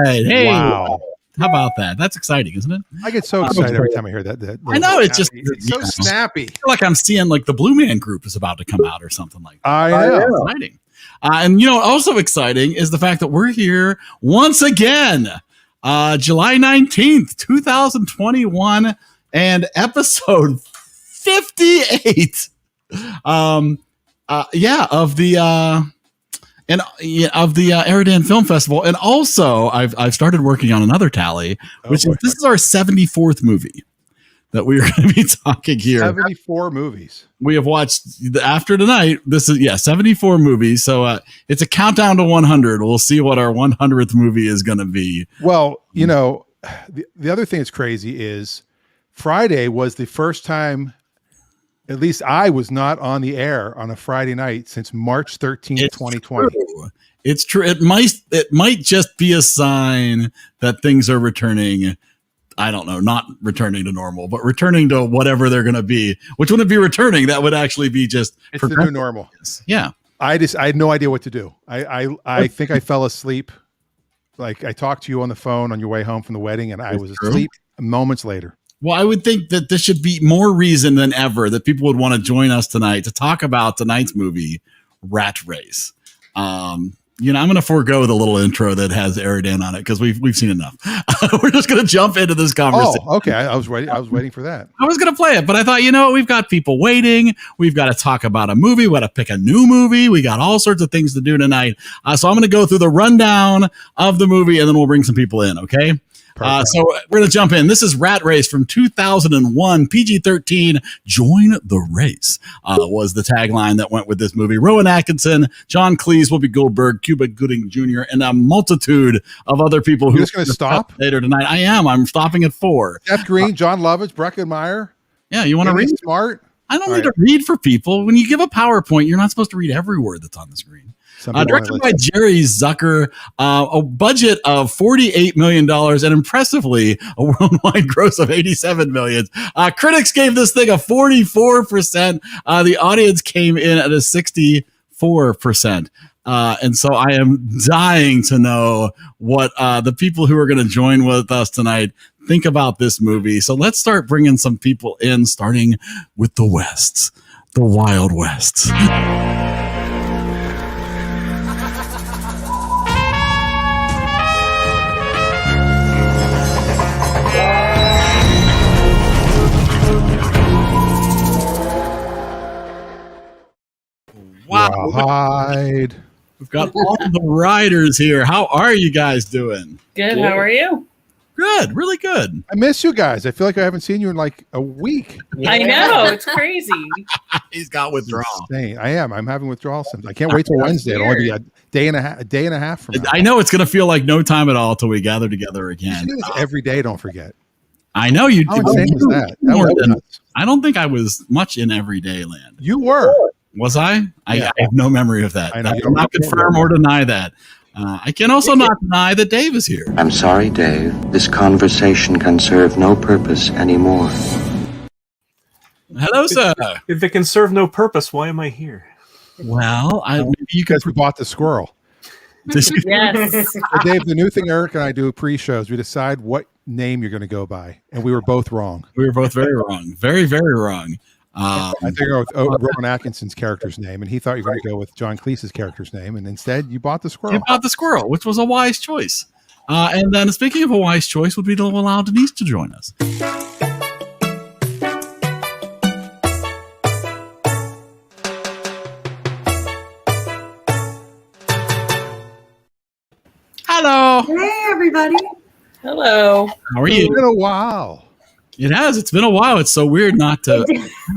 right. Hey. Wow. How about that? That's exciting, isn't it? I get so excited every time I hear that. I know, it's just so snappy. I feel like I'm seeing like the Blue Man Group is about to come out or something like that. I know. Exciting. And also exciting is the fact that we're here once again, July 19th, 2021, and episode 58 of the EriDan Film Festival. And also I've started working on another tally, this is our 74th movie that we are going to be talking here. 74 movies. We have watched after tonight. This is 74 movies. So it's a countdown to 100. We'll see what our 100th movie is going to be. Well, the other thing that's crazy is Friday was the first time, at least I was not on the air on a Friday night since March 13th, 2020. True. It's true. It might just be a sign that things are returning. I don't know, not returning to normal, but returning to whatever they're going to be, which wouldn't be returning. That would actually be just it's the new normal. Yeah. I had no idea what to do. I think I fell asleep. Like I talked to you on the phone on your way home from the wedding and I was asleep moments later. Well, I would think that this should be more reason than ever that people would want to join us tonight to talk about tonight's movie, Rat Race. I'm going to forego the little intro that has EriDan on it because we've seen enough. We're just going to jump into this conversation. Oh, okay. I was waiting for that. I was going to play it, but I thought, we've got people waiting. We've got to talk about a movie. We got to pick a new movie. We got all sorts of things to do tonight. So I'm going to go through the rundown of the movie and then we'll bring some people in. Okay. So we're going to jump in. This is Rat Race from 2001, PG-13. Join the race was the tagline that went with this movie. Rowan Atkinson, John Cleese, Whoopi Goldberg, Cuba Gooding Jr., and a multitude of other people who are just going to stop later tonight. I am. I'm stopping at 4. Seth Green, John Lovitz, Breckenmeyer. Yeah, you want to read? Smart. I don't need to read for people. When you give a PowerPoint, you're not supposed to read every word that's on the screen. Directed by Jerry Zucker, a budget of $48 million, and impressively a worldwide gross of $87 million. Critics gave this thing a 44%. The audience came in at a 64%. And so I am dying to know what the people who are going to join with us tonight think about this movie. So let's start bringing some people in, starting with the Wests, the Wild Wests. Wow. Rawhide. We've got all the riders here. How are you guys doing? Good. How are you? Good. Really good. I miss you guys. I feel like I haven't seen you in like a week. I know. It's crazy. He's got withdrawal. Insane. I am. I'm having withdrawal symptoms. I can't wait till Wednesday. It'll only be a day and a half from now. I know it's going to feel like no time at all till we gather together again. You do this every day. Don't forget. I know you do. How insane is that? That was nuts. I don't think I was much in everyday land. You were. Was I? I have no memory of that. I know. I will not confirm or deny that. I can also not deny that Dave is here. I'm sorry, Dave. This conversation can serve no purpose anymore. Hello, sir. If it can serve no purpose, why am I here? Well, maybe you Because we bought the squirrel. Yes. Dave, the new thing Eric and I do pre-shows, we decide what name you're going to go by, and we were both wrong. We were both very wrong. Very, very wrong. I think I with Rowan Atkinson's character's name, and he thought you were going to go with John Cleese's character's name, and instead you bought the squirrel. You bought the squirrel, which was a wise choice. And then speaking of a wise choice, would be to allow Denise to join us. Hello. Hey, everybody. Hello. How are you? It's been a while. It has. It's been a while. It's so weird not to have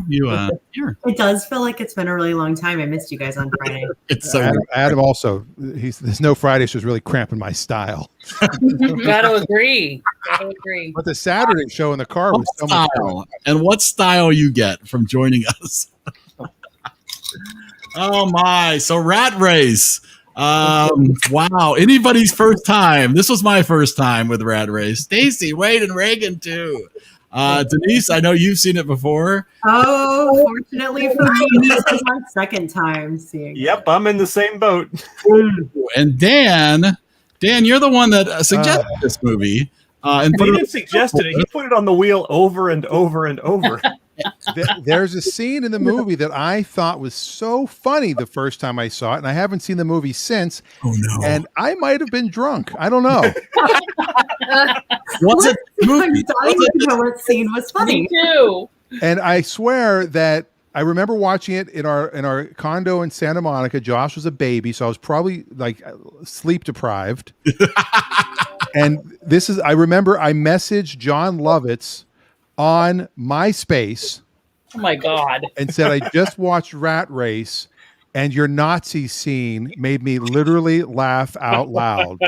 you here. It does feel like it's been a really long time. I missed you guys on Friday. It's so Adam also. There's no Friday show's really cramping my style. Gotta agree. But the Saturday show in the car was so much fun. And what style you get from joining us. Oh my. So Rat Race. Wow. Anybody's first time. This was my first time with Rat Race. Stacy, Wade, and Reagan too. Denise, I know you've seen it before. Oh, fortunately for me, this is my second time seeing Yep, I'm in the same boat. And Dan, Dan, you're the one that suggested this movie. And He didn't suggest it. He put it on the wheel over and over and over. There's a scene in the movie that I thought was so funny the first time I saw it, and I haven't seen the movie since. Oh no! And I might have been drunk. I don't know. What's it? I'm dying to know what scene was funny. Me too. And I swear that I remember watching it in our condo in Santa Monica. Josh was a baby, so I was probably like sleep deprived. And I remember I messaged John Lovitz on MySpace. Oh my God. And said, I just watched Rat Race and your Nazi scene made me literally laugh out loud.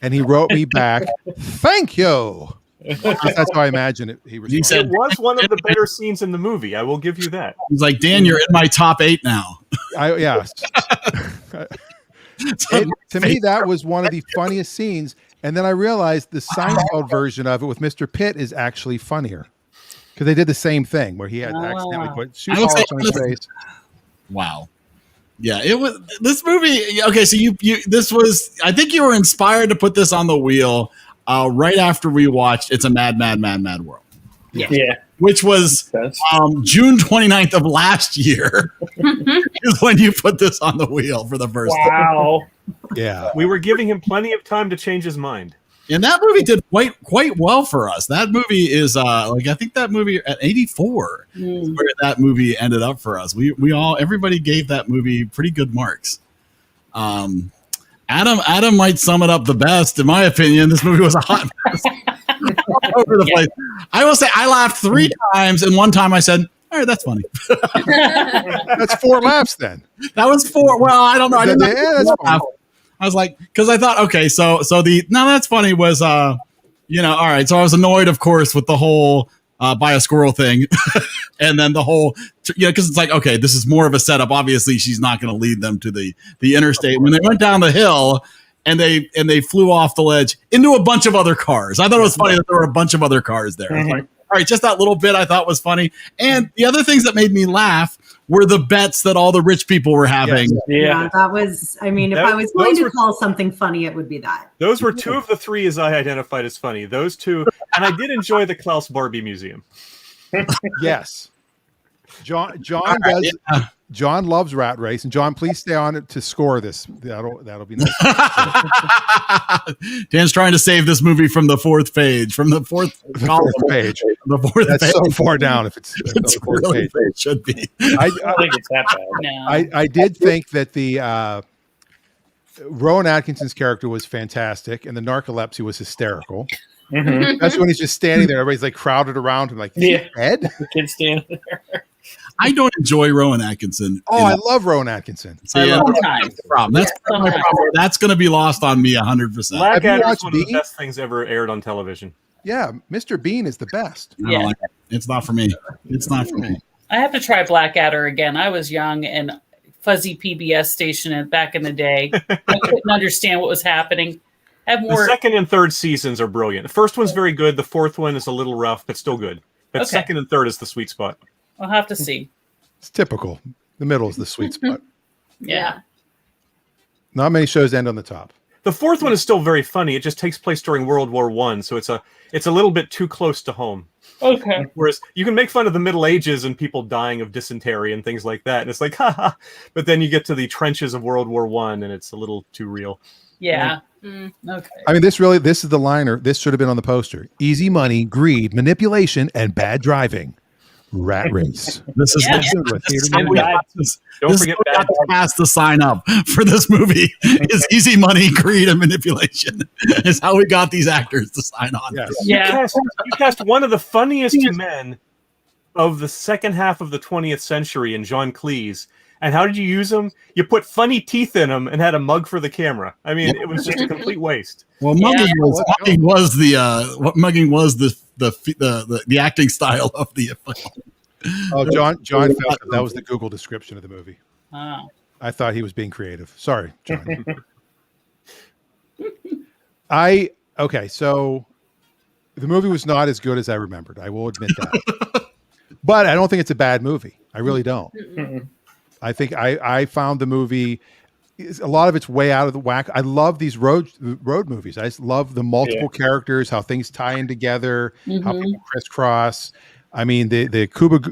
And he wrote me back, thank you. That's how I imagine it. He said, it was one of the better scenes in the movie. I will give you that. He's like, Dan, you're in my top 8 now. Yes. To me, that was one of the funniest scenes. And then I realized the Seinfeld version of it with Mr. Pitt is actually funnier because they did the same thing where he had accidentally put shoe polish on his face. Wow. Yeah, it was this movie. Okay, so this was. I think you were inspired to put this on the wheel right after we watched "It's a Mad, Mad, Mad, Mad World." Yeah. Which was June 29th of last year is when you put this on the wheel for the first time. Wow. Yeah. We were giving him plenty of time to change his mind. And that movie did quite well for us. That movie is I think that movie at 84 is where that movie ended up for us. Everybody gave that movie pretty good marks. Adam might sum it up the best, in my opinion. This movie was a hot mess. All over the place. I will say I laughed 3 times, and one time I said, all right, that's funny. That's 4 laughs then. That was 4. Well, I don't know. I didn't that's laugh. I was like, because I thought, okay, so that's funny was, all right. So I was annoyed, of course, with the whole buy a squirrel thing. And then the whole, because it's like, okay, this is more of a setup. Obviously, she's not going to lead them to the interstate. When they went down the hill and they flew off the ledge into a bunch of other cars. I thought it was funny that there were a bunch of other cars there. I was like, all right, just that little bit I thought was funny. And the other things that made me laugh were the bets that all the rich people were having. Yeah, that was, I mean, if I was going to call something funny, it would be that. Those were 2 of the 3 as I identified as funny. Those 2. And I did enjoy the Klaus Barbie Museum. Yes. John does. Yeah. John loves Rat Race, and John, please stay on it to score this. That'll be nice. Dan's trying to save this movie from the 4th page, from the 4th page. The 4th That's page. so far down. If it's the 4th really page, it should be. I don't think it's that bad. No. I did think that the Rowan Atkinson's character was fantastic, and the narcolepsy was hysterical. Mm-hmm. That's when he's just standing there. Everybody's like crowded around him, like, Yeah. Ed? The kid's standing there. I don't enjoy Rowan Atkinson. Oh, I love Rowan Atkinson. So, yeah, that's the problem. That's my problem. That's going to be lost on me 100%. Blackadder is one of the best things ever aired on television. Yeah, Mr. Bean is the best. Yeah. It's not for me. It's not for me. I have to try Blackadder again. I was young and fuzzy PBS station back in the day. I couldn't understand what was happening. The 2nd and 3rd seasons are brilliant. The first one's very good. The 4th one is a little rough, but still good. But 2nd and 3rd is the sweet spot. I'll have to see. It's typical. The middle is the sweet spot. Yeah. Not many shows end on the top. The 4th one is still very funny. It just takes place during World War I, so it's a little bit too close to home. Okay. Whereas you can make fun of the Middle Ages and people dying of dysentery and things like that, and it's like, haha. But then you get to the trenches of World War I, and it's a little too real. Yeah. Okay. I mean, this is the liner. This should have been on the poster. Easy money, greed, manipulation, and bad driving. Rat Race. This is Don't forget bad pass to sign up for this movie is easy money, greed, and manipulation. Is how we got these actors to sign on. Yes. Yeah. You cast one of the funniest men of the second half of the 20th century in John Cleese. And how did you use him? You put funny teeth in him and had a mug for the camera. I mean, it was just a complete waste. Well, mugging was the acting style of the film. Oh, John felt that was the Google description of the movie. Oh. I thought he was being creative. Sorry, John. Okay, so the movie was not as good as I remembered. I will admit that. But I don't think it's a bad movie. I really don't. I think I found the movie a lot of it's way out of the whack. I love these road movies. I just love the multiple characters, how things tie in together, how people crisscross. I mean, the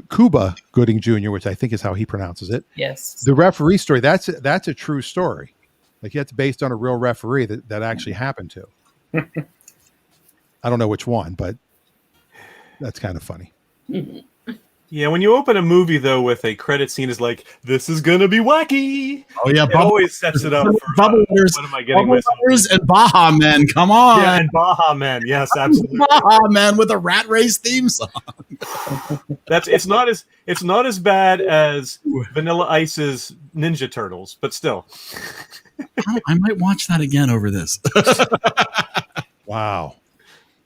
Cuba Gooding Jr., which I think is how he pronounces it. Yes. The referee story, that's a true story. Like that's based on a real referee that actually happened to. I don't know which one, but that's kind of funny. Yeah, when you open a movie though with a credit scene is like, this is gonna be wacky. Oh yeah, it always sets it up for Bubble Wars, what am I getting with? And Baja Men, come on. Yeah, and Baja Men, yes, absolutely. Baja Men with a Rat Race theme song. It's not as bad as Vanilla Ice's Ninja Turtles, but still. I might watch that again over this. Wow.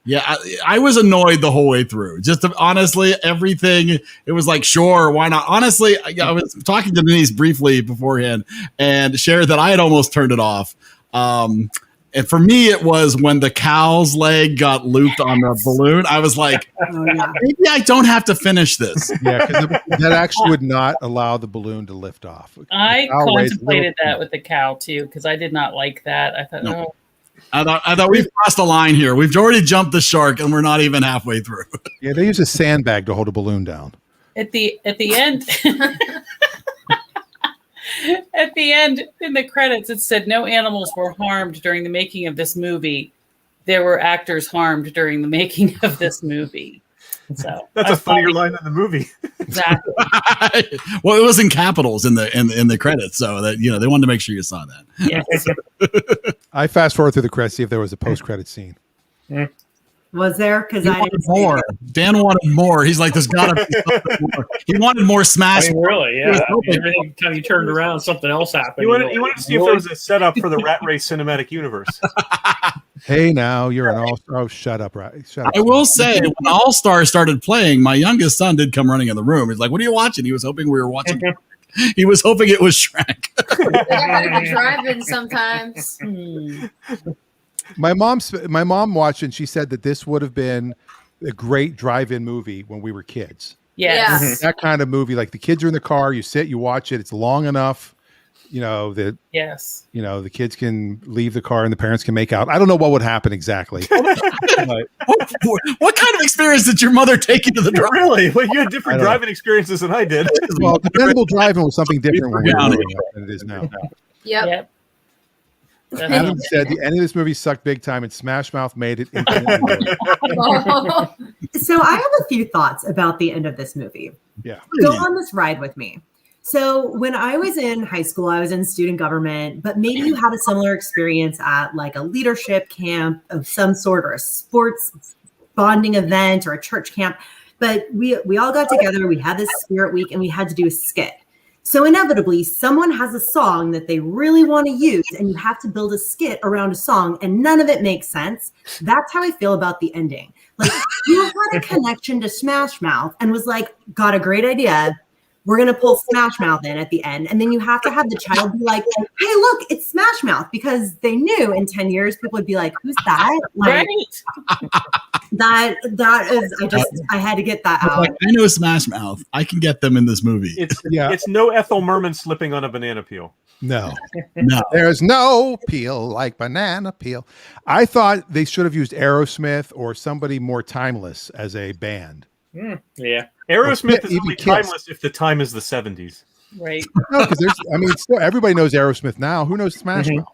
Yeah, I was annoyed the whole way through. Just honestly, everything, it was like, sure, why not? Honestly, I was talking to Denise briefly beforehand and shared that I had almost turned it off. And for me, it was when the cow's leg got looped on the balloon. I was like, maybe I don't have to finish this. Yeah, because that actually would not allow the balloon to lift off. I contemplated that with the cow too, because I did not like that. I thought, no. I thought we've crossed a line here. We've already jumped the shark, and we're not even halfway through. Yeah, they use a sandbag to hold a balloon down. At the end, at the end in the credits, it said no animals were harmed during the making of this movie. There were actors harmed during the making of this movie. So that's a funnier line in the movie. Exactly. Well, it was in capitals in the credits, so that they wanted to make sure you saw that. Yes. I fast forward through the credits, see if there was a post-credit scene. Was there? Because I wanted more. Dan wanted more. He's like, there's got to be something more. He wanted more Smash. I mean, really, yeah. Every time you turned around, something else happened. You wanted to see if there was a setup for the Rat Race cinematic universe. Hey, now you're an all-star. Oh, shut up, right? Shut up. I will say, when All Star started playing, my youngest son did come running in the room. He's like, "What are you watching?" He was hoping we were watching. He was hoping it was Shrek. I have to drive in sometimes. My mom watched and she said that this would have been a great drive-in movie when we were kids. Yes. That kind of movie, like the kids are in the car, you sit, you watch it, it's long enough, that the kids can leave the car and the parents can make out. I don't know what would happen exactly. What kind of experience did your mother take you to the drive? Really? Well, you had different driving experiences than I did. Well, dependable driving was something different when we were growing up than it is now. Yep. Adam said the end of this movie sucked big time and Smash Mouth made it. So I have a few thoughts about the end of this movie. Yeah. Go on this ride with me. So when I was in high school, I was in student government, but maybe you had a similar experience at like a leadership camp of some sort or a sports bonding event or a church camp. But we all got together, we had this spirit week and we had to do a skit. So inevitably, someone has a song that they really want to use, and you have to build a skit around a song, and none of it makes sense. That's how I feel about the ending. Like, you had a connection to Smash Mouth and was like, got a great idea. We're going to pull Smash Mouth in at the end. And then you have to have the child be like, hey, look, it's Smash Mouth, because they knew in 10 years, people would be like, who's that? Like, that is, I had to get that out. Like, I know Smash Mouth. I can get them in this movie. It's no Ethel Merman slipping on a banana peel. No. There's no peel like banana peel. I thought they should have used Aerosmith or somebody more timeless as a band. Yeah. Aerosmith is only timeless if the time is the 70s. Right. No, because still everybody knows Aerosmith now. Who knows Smash Mouth?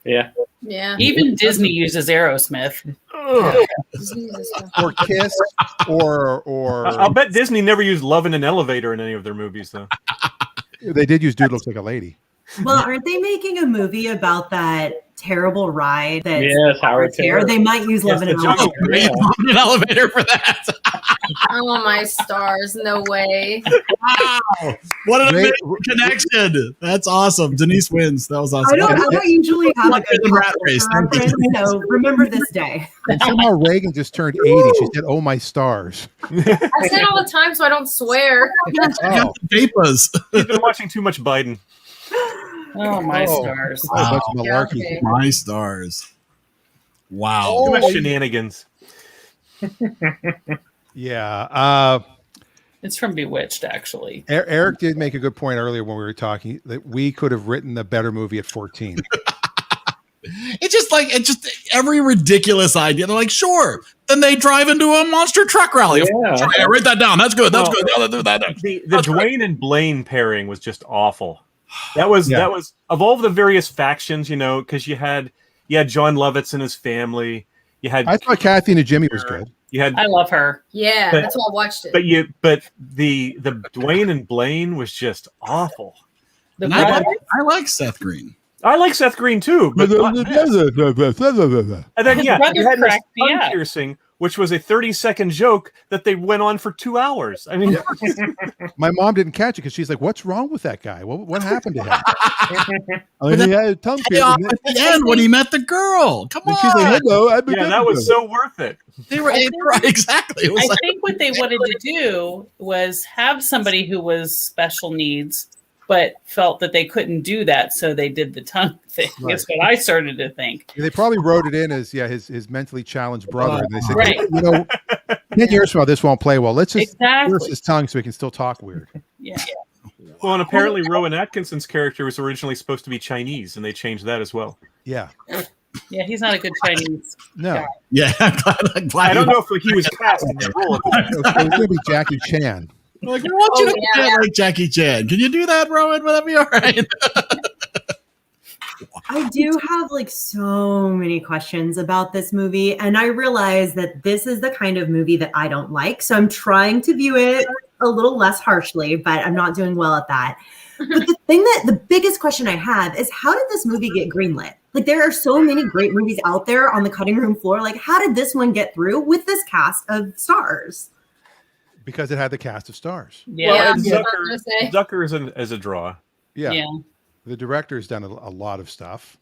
Yeah. Yeah. Even Disney uses Aerosmith. Or Kiss or I'll bet Disney never used Love in an Elevator in any of their movies, though. They did use Dude Looks Like a Lady. Well, aren't they making a movie about that terrible ride? Howard Taylor. They might use Love in an Elevator for that. Oh my stars! No way. Wow! What an amazing connection! That's awesome. Denise wins. That was awesome. I don't usually have a good Rat Race. So remember this day. And somehow Reagan just turned 80. She said, "Oh my stars." I say it all the time, so I don't swear. Got the papers. He's been watching too much Biden. Oh my stars! Wow. Malarkey. Okay. My stars. Wow. Too much shenanigans. Yeah. It's from Bewitched, actually. Eric did make a good point earlier when we were talking that we could have written a better movie at 14. It's just every ridiculous idea. They're like, sure. Then they drive into a monster truck rally. Yeah. Write that down. That's good. That's good. The Dwayne and Blaine pairing was just awful. That was of all the various factions, because you had John Lovitz and his family. I thought Kathy and Jimmy was good. I love her. Yeah, that's why I watched it. But the Dwayne and Blaine was just awful. I like Seth Green. I like Seth Green too, but and then you had this tongue piercing, which was a 30-second joke that they went on for 2 hours. I mean, my mom didn't catch it because she's like, "What's wrong with that guy? What happened to him?" He had a tongue piercing at the end when he met the girl. Come on, she's like, "Hello, that was so worth it." They were exactly. I think what they wanted to do was have somebody who was special needs, but felt that they couldn't do that, so they did the tongue thing. Right. That's what I started to think. Yeah, they probably wrote it in as his mentally challenged brother. And they said, 10 years from now, this won't play well. Let's just pierce his tongue so he can still talk weird. Yeah. Well, and apparently Rowan Atkinson's character was originally supposed to be Chinese, and they changed that as well. Yeah. Yeah, he's not a good Chinese guy. Yeah. I'm glad I don't know if he was cast in that role. It was going to be Jackie Chan. Like, I want you to play like Jackie Chan. Can you do that, Rowan? Will that be all right? I do have so many questions about this movie, and I realize that this is the kind of movie that I don't like. So I'm trying to view it a little less harshly, but I'm not doing well at that. But the biggest question I have is, how did this movie get greenlit? There are so many great movies out there on the cutting room floor. How did this one get through with this cast of stars? Because it had the cast of stars. Yeah, Zucker is a draw. Yeah. The director's done a lot of stuff.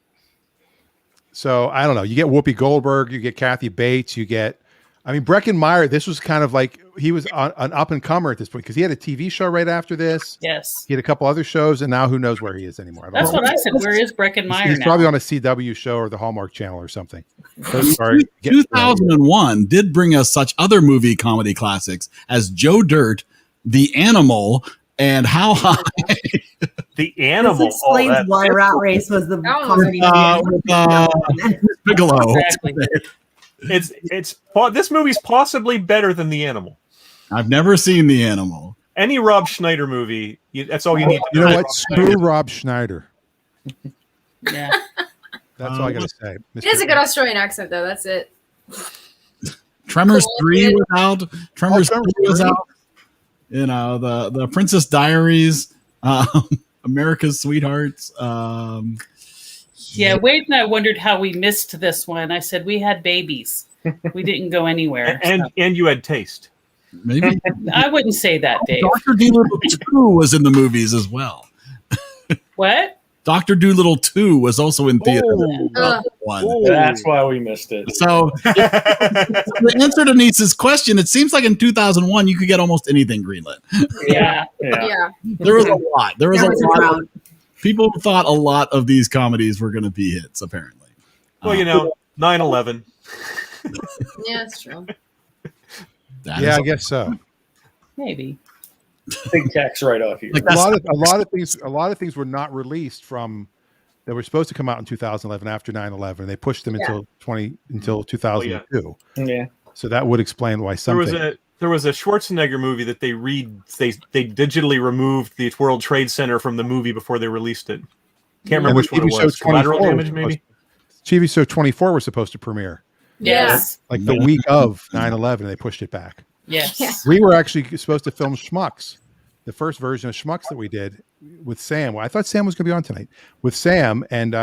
So I don't know. You get Whoopi Goldberg, you get Kathy Bates, Breckin Meyer. This was kind of he was an up and comer at this point because he had a TV show right after this. Yes, he had a couple other shows, and now who knows where he is anymore? That's what I said. Where is Breckin Meyer? He's probably on a CW show or the Hallmark Channel or something. 2001 did bring us such other movie comedy classics as Joe Dirt, The Animal, and How High. The Animal. This explains why Rat Race was the comedy Bigelow. Exactly. This movie's possibly better than The Animal. I've never seen The Animal. Any Rob Schneider movie, that's all you need to know. You know what? Screw Rob Schneider. Yeah. That's all I got to say. He has a good Australian accent, though. That's it. Tremors 3 was out. Tremors 3 was out. The Princess Diaries, America's Sweethearts. Wade and I wondered how we missed this one. I said we had babies. We didn't go anywhere. And you had taste. Maybe. I wouldn't say that, Dave. Dr. Dolittle 2 was in the movies as well. What? Dr. Dolittle 2 was also in theater. That's why we missed it. So the answer to Nisa's question, it seems like in 2001 you could get almost anything greenlit. Yeah. There was a lot. There was a lot. People thought a lot of these comedies were going to be hits, apparently. Well, 9/11. Yeah, that's true. I guess so. Maybe. Big tax write-off here. A lot of things were not released from that were supposed to come out in 2011 after 9/11. They pushed them until 2002. Yeah. So that would explain why something. There was a Schwarzenegger movie that they digitally removed the World Trade Center from the movie before they released it. Can't remember which one it was. Collateral Damage, maybe. TV show 24 was supposed to premiere. Yes. The week of 9/11, they pushed it back. Yes. We were actually supposed to film Schmucks, the first version of Schmucks that we did with Sam. Well, I thought Sam was going to be on tonight with Sam and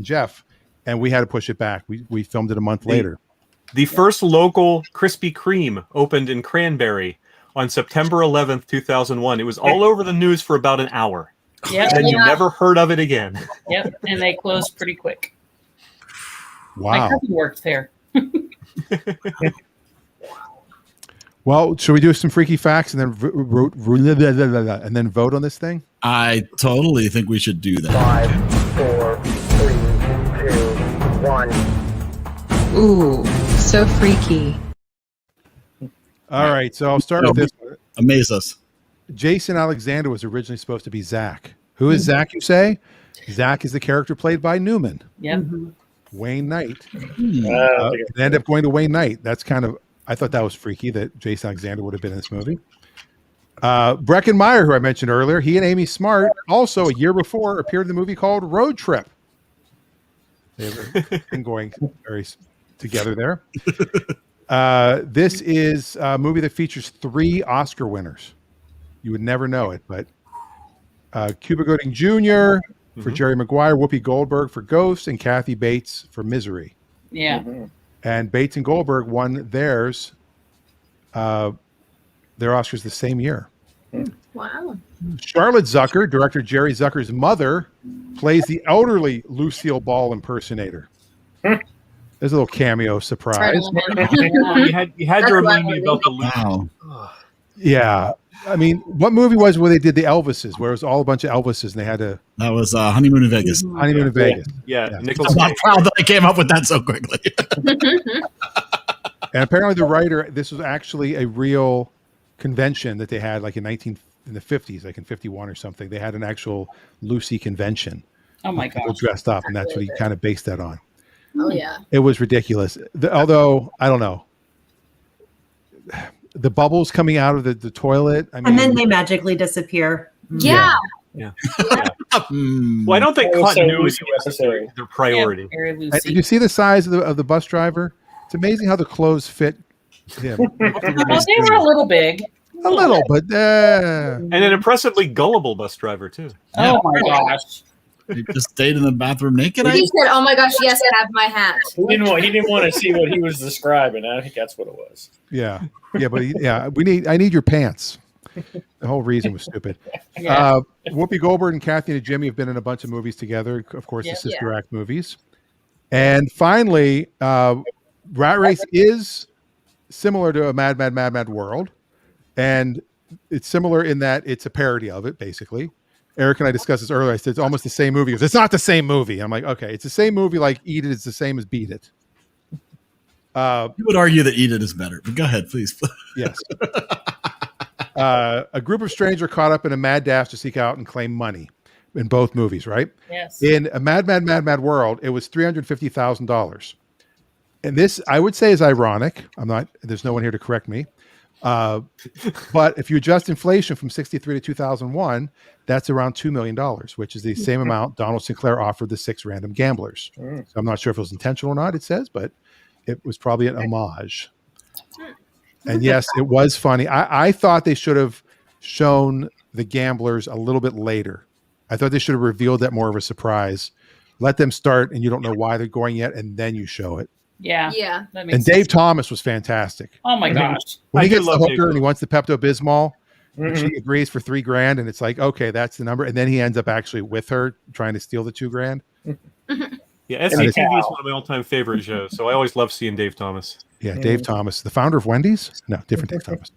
Jeff, and we had to push it back. We filmed it a month later. The first local Krispy Kreme opened in Cranberry on September 11th, 2001. It was all over the news for about an hour. Yep. And you never heard of it again. Yep. And they closed pretty quick. Wow. My cousin worked there. Well, should we do some freaky facts and then vote on this thing? I totally think we should do that. 5, 4, 3, 2, 1. Ooh, so freaky. All right, so I'll start with this one. Amaze us. Jason Alexander was originally supposed to be Zach. Who is Zach, you say? Zach is the character played by Newman. Yep. Wayne Knight. They They end up going to Wayne Knight. That's kind of, I thought that was freaky that Jason Alexander would have been in this movie. Breckin Meyer, who I mentioned earlier, he and Amy Smart also a year before appeared in the movie called Road Trip. They've been going very together there. This is a movie that features 3 Oscar winners. You would never know it, but Cuba Gooding Jr. for Jerry Maguire, Whoopi Goldberg for Ghost, and Kathy Bates for Misery. Yeah. And Bates and Goldberg won their Oscars the same year. Wow. Charlotte Zucker, director Jerry Zucker's mother, plays the elderly Lucille Ball impersonator. There's a little cameo surprise. You had to remind me about the Wow. Yeah. I mean, what movie was where they did the Elvises, where it was all a bunch of Elvises and they had to... That was Honeymoon in Vegas. Honeymoon in Vegas. Yeah. I'm Nicholas not Cage. proud that I came up with that so quickly. And apparently the writer, this was actually a real convention that they had like in the 50s, like in 51 or something. They had an actual Lucy convention. Oh my People gosh. dressed up, and that's what he kind of based that on. Oh yeah. It was ridiculous. Although, I don't know. The bubbles coming out of the toilet. I mean, And then they magically disappear. Yeah. Yeah. Hmm. Well, I don't think That was so continuity is necessary. their priority. Very did Lucy. you see the size of the bus driver? It's amazing how the clothes fit him. Well, they were a little big. A little, but And an impressively gullible bus driver, too. Oh my gosh. He just stayed in the bathroom naked. He said, "Oh my gosh, yes, have my hat." He didn't want to see what he was describing. I think that's what it was. yeah, but I need your pants. The whole reason was stupid. Yeah. Whoopi Goldberg and Kathy and Jimmy have been in a bunch of movies together. Of course, Yeah. the Sister Act movies. And finally, Rat Race is similar to a Mad World. And it's similar in that it's a parody of it, basically. Eric and I discussed this earlier. I said it's almost the same movie. He goes, it's not the same movie. I'm like, okay, it's the same movie. Like Eat It is the same as Beat It. You would argue that Eat It is better, but go ahead, please. Yes. A group of strangers are caught up in a mad dash to seek out and claim money in both movies, right? Yes. In a Mad World, it was $350,000. And this, I would say, is ironic. There's no one here to correct me. But if you adjust inflation from 63 to 2001, that's around $2 million, which is the same amount Donald Sinclair offered the 6 random gamblers. So I'm not sure if it was intentional or not, it says, but it was probably an homage. And yes, it was funny. I thought they should have shown the gamblers a little bit later. I thought they should have revealed that more of a surprise. Let them start and you don't know why they're going yet, and then you show it. Yeah. Yeah. That makes And sense. Dave Thomas was fantastic. Oh my gosh. When he I do gets the love Dave hooker and he wants the Pepto-Bismol, and Mhm. she agrees for $3,000, and it's like, okay, that's the number. And then he ends up actually with her trying to steal the $2,000. Yeah, SCTV is one of my all-time favorite shows, so I always love seeing Dave Thomas. Yeah, Dave Thomas, the founder of Wendy's. No, different Dave Thomas.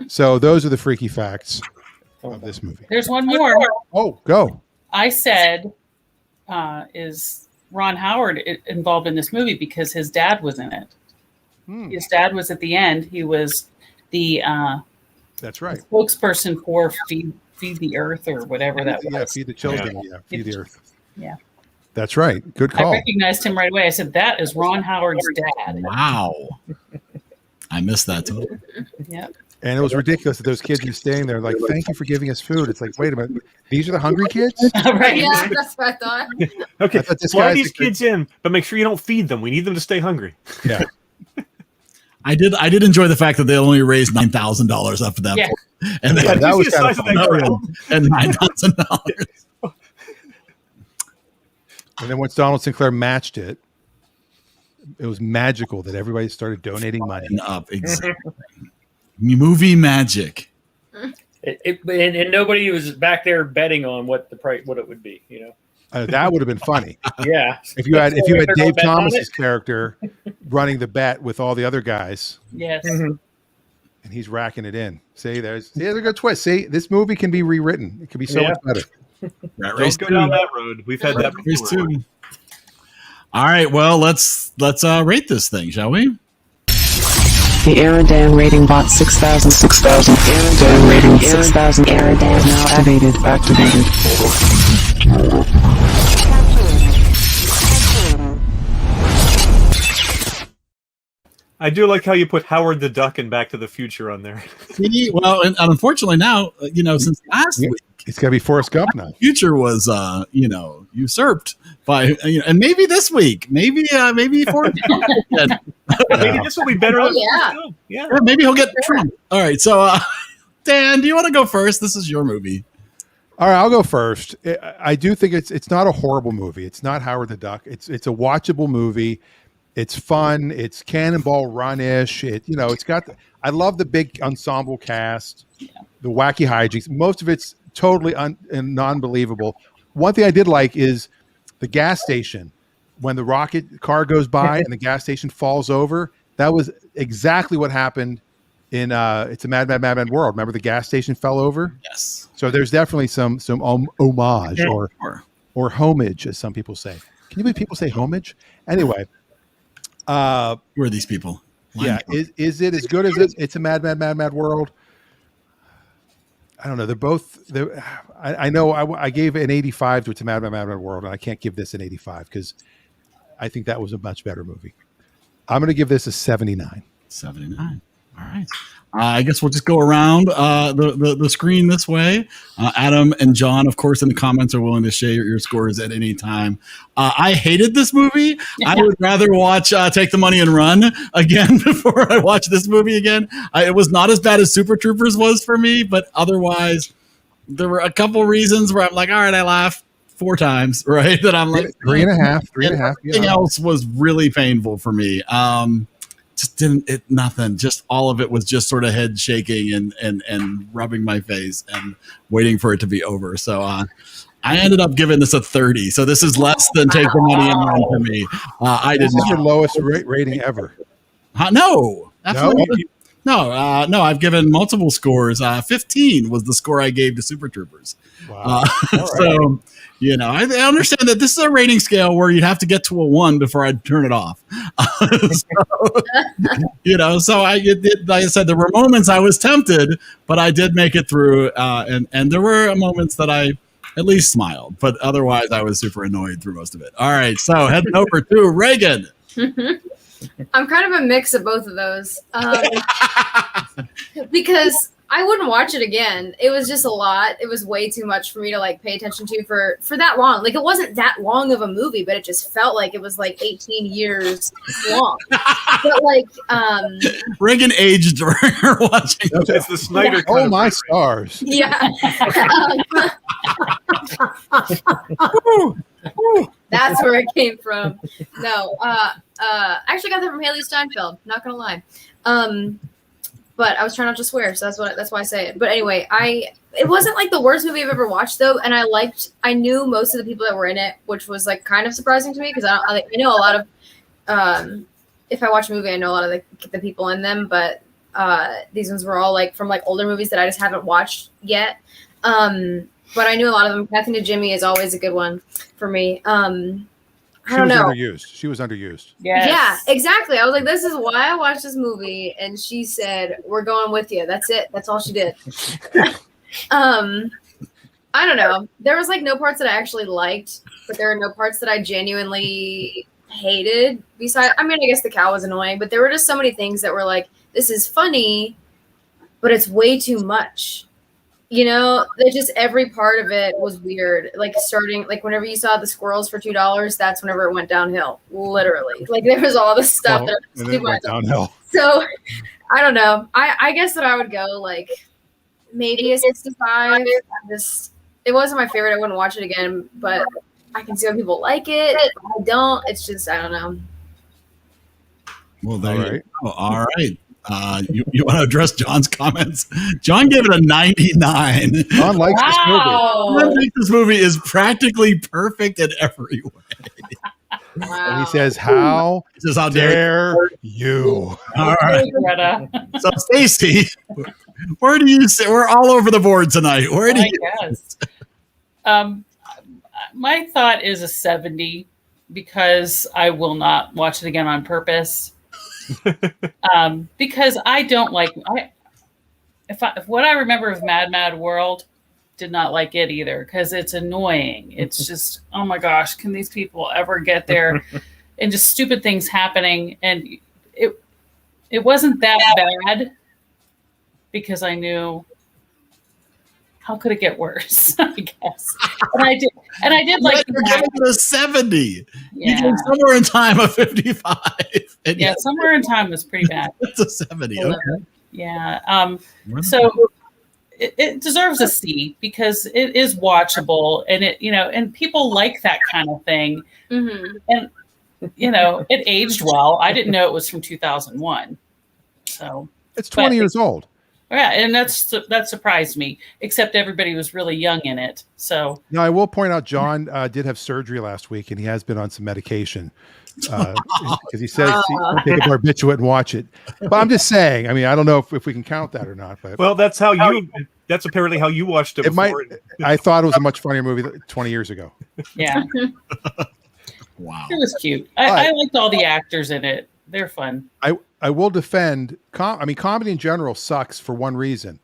So those are the freaky facts of this movie. There's one more. Oh, go. I said, is Ron Howard involved in this movie because his dad was in it. His dad was at the end. He was the That's right. spokesperson for Feed the Earth or whatever that was. Yeah, feed the children. Yeah, feed the earth. Yeah. That's right. Good I call. recognized him right away. I said, that is Ron Howard's dad. Wow. I missed that totally. Yep. And it was ridiculous that those kids were staying there like, thank you for giving us food. It's like, wait a minute. These are the hungry kids? Right. Yeah, that's what I thought. Okay, I thought this fly guy's these a good- kids in, but make sure you don't feed them. We need them to stay hungry. Yeah. I did enjoy the fact that they only raised $9,000 up to that Yeah. point. And Yeah, they that was the kind of size of fun. that crowd. and $9,000. And then once Donald Sinclair matched it, it was magical that everybody started donating money. And up, exactly. Movie magic. And nobody was back there betting on what the price, what it would be. You know. That would have been funny. Yeah. If you had They're gonna Dave bet on Thomas's it. character running the bet with all the other guys, Yes. Mhm. and he's racking it in. There's a good twist. See, this movie can be rewritten. It can be so Yeah. much better. Rat Race Don't go 2. down that road. We've had that Race before. 2. All right, well, let's rate this thing, shall we? The EriDan rating bot 6,000. EriDan rating 6,000. EriDan now activated. I do like how you put Howard the Duck and Back to the Future on there. See, well, and unfortunately now, since last week, it's got to be Forrest Gump now. Future was, usurped by, and maybe this week, maybe Forrest Gump. Maybe this will be better. Yeah, maybe he'll get Trump. All right, so Dan, do you want to go first? This is your movie. All right, I'll go first. I do think it's not a horrible movie. It's not Howard the Duck. It's a watchable movie. It's fun. It's Cannonball Run-ish. It's got. I love the big ensemble cast, the wacky hijinks. Most of it's totally non-believable. One thing I did like is the gas station when the rocket car goes by and the gas station falls over. That was exactly what happened in It's a Mad, Mad, Mad, Mad World. Remember the gas station fell over? Yes. So there's definitely some homage or homage, as some people say. Can you believe people say homage? Anyway. Who are these people? Yeah, is it as good as It's a Mad, Mad, Mad, Mad World? I don't know. They're both. I know. I gave an 85 to It's a Mad, Mad, Mad, Mad World, and I can't give this an 85 because I think that was a much better movie. I'm going to give this a 79. 79. All right. I guess we'll just go around the screen this way. Adam and John, of course, in the comments are willing to share your scores at any time. I hated this movie. I would rather watch Take the Money and Run again before I watch this movie again. It was not as bad as Super Troopers was for me, but otherwise, there were a couple reasons where I'm like, all right, I laughed 4 times, right? That I'm like 3.5. Everything else was really painful for me. Just nothing. Just all of it was just sort of head shaking and rubbing my face and waiting for it to be over. So I ended up giving this a 30. So this is less than Take the Money and Run for me. This is your lowest rating ever. No, absolutely. No, I've given multiple scores. 15 was the score I gave to Super Troopers. Wow. So, I understand that this is a rating scale where you'd have to get to a 1 before I'd turn it off. So like I said, there were moments I was tempted, but I did make it through. And there were moments that I at least smiled, but otherwise I was super annoyed through most of it. All right. So heading over to Reagan. I'm kind of a mix of both of those because I wouldn't watch it again. It was just a lot. It was way too much for me to pay attention to for that long. It wasn't that long of a movie, but it just felt like it was 18 years long. But Reagan aged during her watching. It's the Snyder cut. Oh my stars! Yeah. That's where it came from. No, I actually got that from Haley Steinfeld. Not gonna lie, but I was trying not to swear, so that's why I say it. But anyway, it wasn't the worst movie I've ever watched though, and I knew most of the people that were in it, which was kind of surprising to me because I know a lot of if I watch a movie, I know a lot of the people in them, but these ones were all from older movies that I just haven't watched yet. But I knew a lot of them. Nothing to Jimmy is always a good one for me. I don't know. She was underused. Yes. Yeah, exactly. I was like, this is why I watched this movie. And she said, we're going with you. That's it. That's all she did. I don't know. There was no parts that I actually liked, but there were no parts that I genuinely hated. Besides, I guess the cow was annoying, but there were just so many things that were this is funny, but it's way too much. Just every part of it was weird. Starting, whenever you saw the squirrels for $2, that's whenever it went downhill. Literally, there was all this stuff that was too much. Downhill. So, I don't know. I guess that I would go maybe a 65. It wasn't my favorite. I wouldn't watch it again, but I can see why people like it. I don't. It's just I don't know. Well, there you go. All right. You want to address John's comments? John gave it a 99. John likes this movie. I think this movie is practically perfect in every way. Wow. And he says, "How dare you?" All right. So, Stacey, where do you say we're all over the board tonight? Where do you? Guess. My thought is a 70 because I will not watch it again on purpose. Because I don't like if what I remember of Mad Mad World, did not like it either because it's annoying. It's just, oh my gosh, can these people ever get there? And just stupid things happening. And it wasn't that bad because I knew how could it get worse, I guess. And I did like a 70. Yeah. You did Somewhere in Time a 55. And yeah, Somewhere in Time was pretty bad. It's a 70. Okay. Yeah. So it deserves a C because it is watchable and and people like that kind of thing. Mm-hmm. And it aged well. I didn't know it was from 2001. So it's 20 years old. Yeah, and that surprised me. Except everybody was really young in it. So now I will point out, John did have surgery last week, and he has been on some medication because he says take a barbiturate and watch it. But I'm just saying. I mean, I don't know if we can count that or not. But well, that's that's apparently how you watched it. I thought it was a much funnier movie 20 years ago. Yeah. Wow. It was cute. I liked all the actors in it. They're fun. I will defend. Comedy in general sucks for one reason.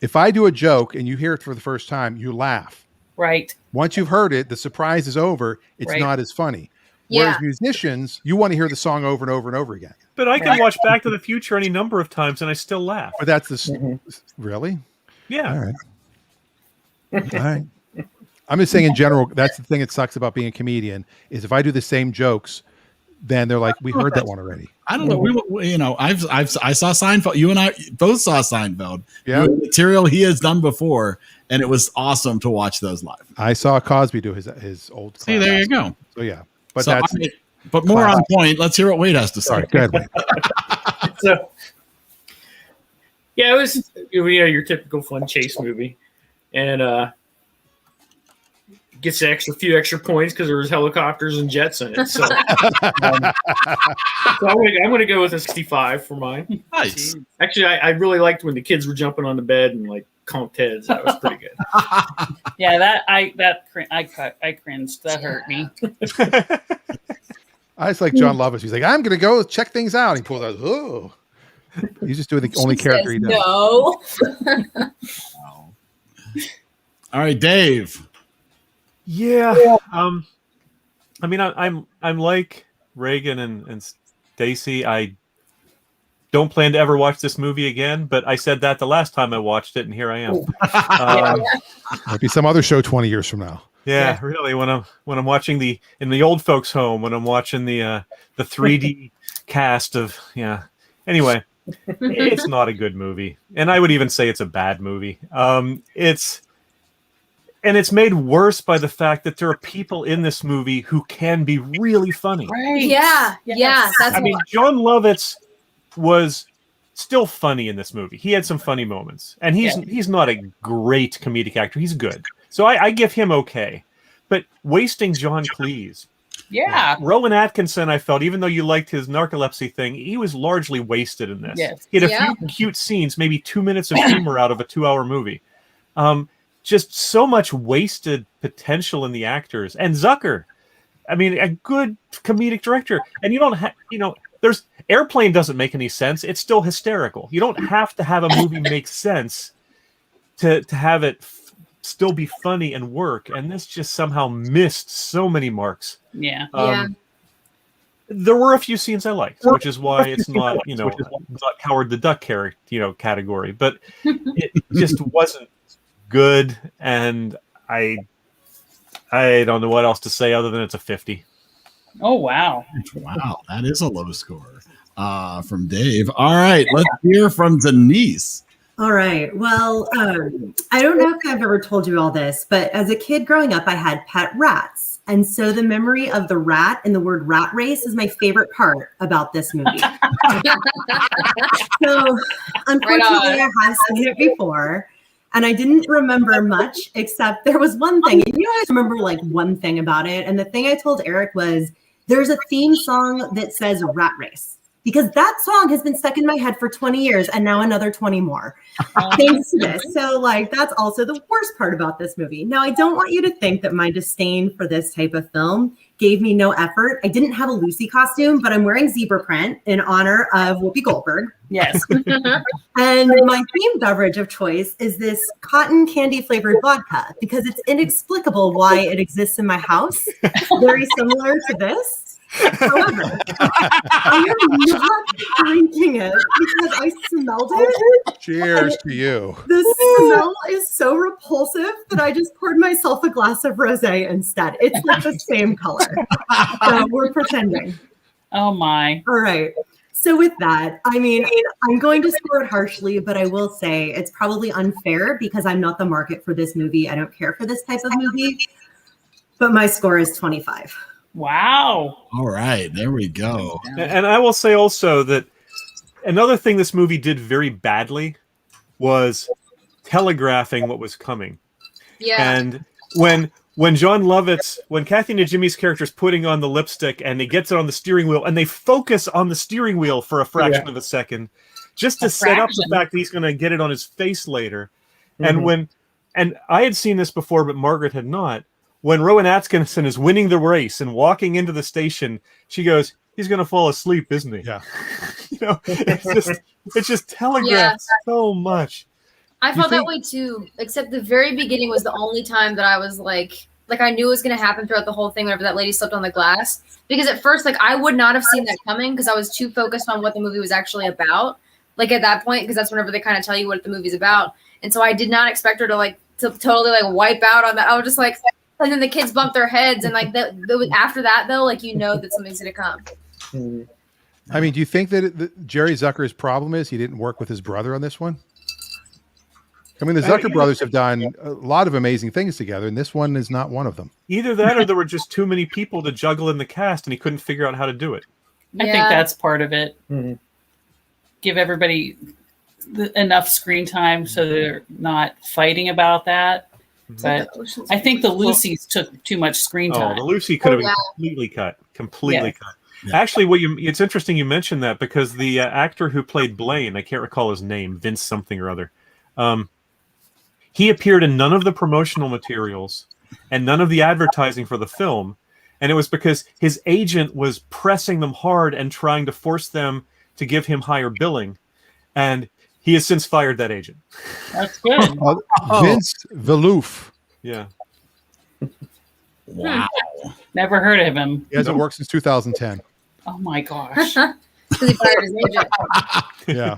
If I do a joke and you hear it for the first time, you laugh. Right. Once you've heard it, the surprise is over. It's not as funny. Whereas musicians, you want to hear the song over and over and over again. But I can watch Back to the Future any number of times and I still laugh. But that's really? Yeah. All right. I'm just saying in general, that's the thing that sucks about being a comedian is if I do the same jokes, then they're like, we heard that one already. I don't know. I saw Seinfeld. You and I both saw Seinfeld. Yeah. Material he has done before, and it was awesome to watch those live. I saw Cosby do his old class. See, there you go. So yeah. But but more on point. Let's hear what Wade has to say. Sorry, go ahead, Wade. So yeah, it was your typical fun chase movie. And gets a few extra points because there was helicopters and jets in it. So, so I'm going to go with a 65 for mine. Nice. Actually, I really liked when the kids were jumping on the bed and like conked heads. That was pretty good. Yeah, I cringed. That hurt me. I just like John Lovitz. He's like, I'm going to go check things out. He pulls out. Oh, he's just doing the only character he does. No. Wow. All right, Dave. Yeah. I mean, I'm like Reagan and Stacy. I don't plan to ever watch this movie again, but I said that the last time I watched it, and here I am. Might be some other show 20 years from now. Yeah, really. When I'm watching in the old folks' home, when I'm watching the 3D cast of Anyway, it's not a good movie, and I would even say it's a bad movie. And it's made worse by the fact that there are people in this movie who can be really funny. Right. Yeah. Yes. I mean, John Lovitz was still funny in this movie. He had some funny moments. And he's not a great comedic actor. He's good. So I give him okay. But wasting John Cleese. Yeah. Rowan Atkinson, I felt, even though you liked his narcolepsy thing, he was largely wasted in this. Yes. He had a few cute scenes, maybe 2 minutes of humor out of a 2-hour movie. Just so much wasted potential in the actors. And Zucker, I mean, a good comedic director. And you don't have, there's Airplane doesn't make any sense. It's still hysterical. You don't have to have a movie make sense to have it still be funny and work. And this just somehow missed so many marks. Yeah. There were a few scenes I liked, which is why it's not, not Howard the Duck category, but it just wasn't good, and I don't know what else to say other than it's a 50. Oh wow. Wow, that is a low score from Dave. All right, let's hear from Denise. All right. Well, I don't know if I've ever told you all this, but as a kid growing up, I had pet rats. And so the memory of the rat and the word rat race is my favorite part about this movie. So unfortunately, I have seen it before. And I didn't remember much, except there was one thing. And you guys remember like one thing about it. And the thing I told Eric was there's a theme song that says rat race. because that song has been stuck in my head for 20 years and now another 20 more. Thanks to this. So like, that's also the worst part about this movie. Now, I don't want you to think that my disdain for this type of film gave me no effort. I didn't have a Lucy costume, but I'm wearing zebra print in honor of Whoopi Goldberg. Yes. And my theme beverage of choice is this cotton candy flavored vodka because it's inexplicable why it exists in my house. Very similar to this. However, I am not drinking it because I smelled it. Cheers to you. The smell is so repulsive that I just poured myself a glass of rosé instead. It's like the same color. So we're pretending. Oh my. All right. So with that, I mean, I'm going to score it harshly, but I will say it's probably unfair because I'm not the market for this movie. I don't care for this type of movie. But my score is 25. Wow. All right, there we go. And I will say also that another thing this movie did very badly was telegraphing what was coming. Yeah. And when Kathy Najimy's character is putting on the lipstick and he gets it on the steering wheel and they focus on the steering wheel for a fraction of a second just to set up the fact that he's going to get it on his face later. And and I had seen this before, but Margaret had not. When Rowan Atkinson is winning the race and walking into the station, she goes, "He's going to fall asleep, isn't he?" Yeah. It's just telegraphed so much. I felt that way too, except the very beginning was the only time that I was like I knew it was going to happen throughout the whole thing whenever that lady slipped on the glass. Because at first, like, I would not have seen that coming because I was too focused on what the movie was actually about. Like, at that point, because that's whenever they kind of tell you what the movie's about. And so I did not expect her to totally wipe out on that. I was just like, and then the kids bump their heads, and after that though, like, you know that something's gonna come. I mean, do you think that Jerry Zucker's problem is he didn't work with his brother on this one? I mean, the Zucker brothers have done a lot of amazing things together, and this one is not one of them. Either that, or there were just too many people to juggle in the cast, and he couldn't figure out how to do it. I think that's part of it. Give everybody enough screen time so they're not fighting about that. But I think the Lucy's took too much screen time. Oh, the Lucy could have been completely cut. Yeah. Actually, it's interesting you mentioned that because the actor who played Blaine, I can't recall his name, Vince something or other, he appeared in none of the promotional materials and none of the advertising for the film, and it was because his agent was pressing them hard and trying to force them to give him higher billing, and he has since fired that agent. That's good. Vince Viloof. Yeah. Wow. Never heard of him. He hasn't worked since 2010. Oh my gosh. Because he fired his agent. Yeah.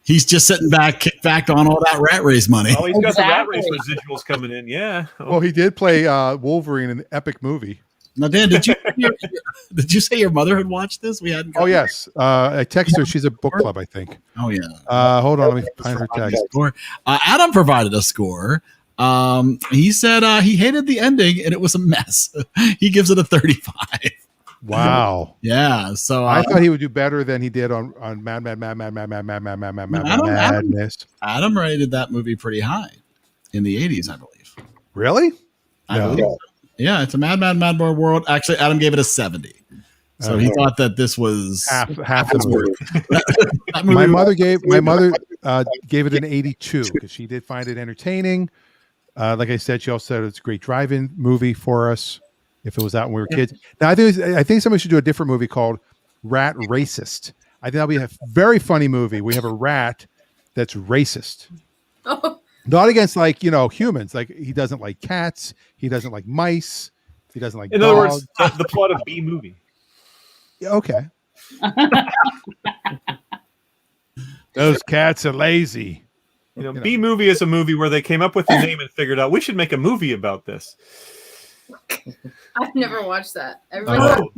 He's just sitting back, kicked back on all that Rat Race money. Oh, he's got the Rat Race residuals coming in. Yeah. Well, he did play Wolverine in an epic movie. Now, Dan, did you say your mother had watched this? We hadn't. Oh yes, I texted her. She's a book club, I think. Oh yeah. Hold on, let me find her text. Adam provided a score. He said he hated the ending and it was a mess. He gives it a 35. Wow. Yeah. So I thought he would do better than he did on Madness. Adam rated that movie pretty high in the 80s, I believe. Really? I believe so. Yeah, it's a Mad World. Actually, Adam gave it a 70. So he thought that this was half the movie. My mother gave it an 82 because she did find it entertaining. Like I said, she also said it's a great drive-in movie for us if it was out when we were kids. Now I think somebody should do a different movie called Rat Racist. I think that'll be a very funny movie. We have a rat that's racist. Not against humans. Like he doesn't like cats. He doesn't like mice. He doesn't like. In other words, the plot of B movie. Yeah, okay. Those cats are lazy. B movie is a movie where they came up with the name and figured out we should make a movie about this. I've never watched that. Don't.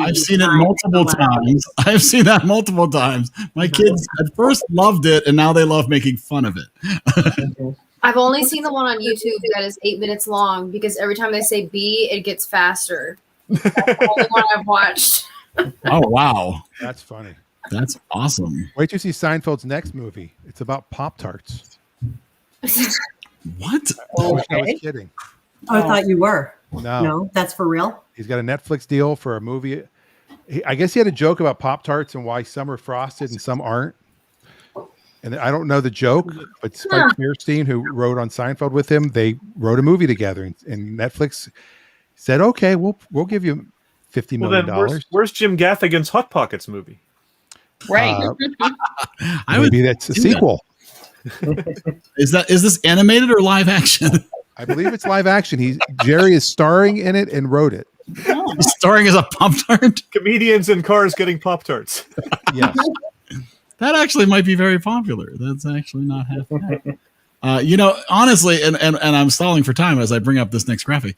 I've seen it multiple times. I've seen that multiple times. My kids at first loved it, and now they love making fun of it. I've only seen the one on YouTube that is 8 minutes long because every time they say B, it gets faster. That's the only one I've watched. Oh, wow. That's funny. That's awesome. Wait till you see Seinfeld's next movie. It's about Pop-Tarts. What? I wish I was kidding. Oh, I thought you were. No, that's for real. He's got a Netflix deal for a movie I guess he had a joke about Pop-Tarts and why some are frosted and some aren't. And I don't know the joke, but Spike Mearstein, who wrote on Seinfeld with him, they wrote a movie together, and Netflix said, "Okay, we'll give you $50 million." Then where's Jim Gaffigan's Hot Pockets movie? Right. Maybe that's a sequel. Is this animated or live action? I believe it's live action. Jerry is starring in it and wrote it. He's starring as a Pop-Tart. Comedians in cars getting Pop-Tarts. Yes. That actually might be very popular. That's actually not half bad. Honestly, and I'm stalling for time as I bring up this next graphic,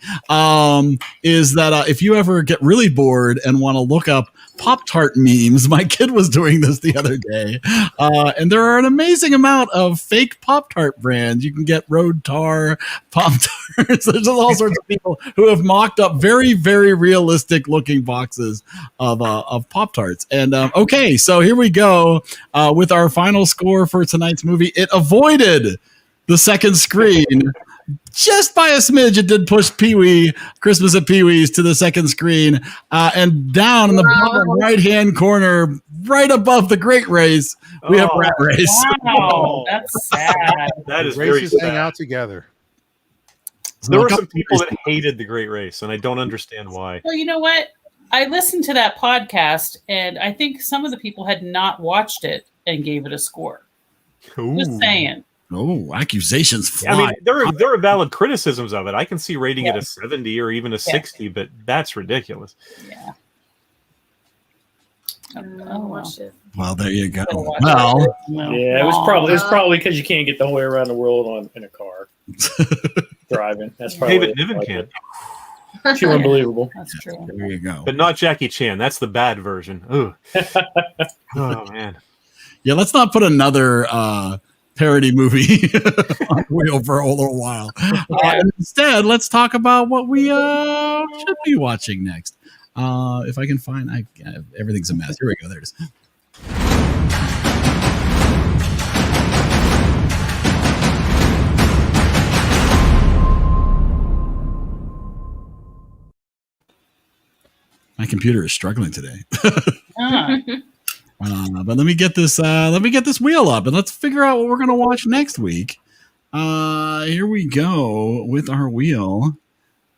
is that if you ever get really bored and want to look up Pop-Tart memes, my kid was doing this the other day, and there are an amazing amount of fake Pop-Tart brands. You can get Road Tar Pop-Tarts. There's all sorts of people who have mocked up very, very realistic looking boxes of Pop-Tarts. And okay, so here we go with our final score for tonight's movie. It avoided the second screen just by a smidge. It did push Pee-wee, Christmas at Pee-wee's, to the second screen, and down in the bottom right-hand corner, right above the Great Race, we have Rat Race. Wow, that's sad. That is very Races hang sad. out together. There were some people that hated the Great Race, and I don't understand why. Well, you know what? I listened to that podcast, and I think some of the people had not watched it and gave it a score. Ooh. Just saying. Oh, accusations fly. I mean, there are valid criticisms of it. I can see rating it a 70 or even a 60, but that's ridiculous. Yeah. Well, there you go. Well, Yeah, it was probably because you can't get the whole way around the world in a car driving. That's probably David Niven can. Too unbelievable. That's true. There you go. But not Jackie Chan. That's the bad version. Ooh. Oh, man. Yeah, let's not put another parody movie on wheel for a little while. Instead, let's talk about what we should be watching next. If I can find, everything's a mess. Here we go. There it is. My computer is struggling today. But let me get this wheel up and let's figure out what we're going to watch next week. Here we go with our wheel.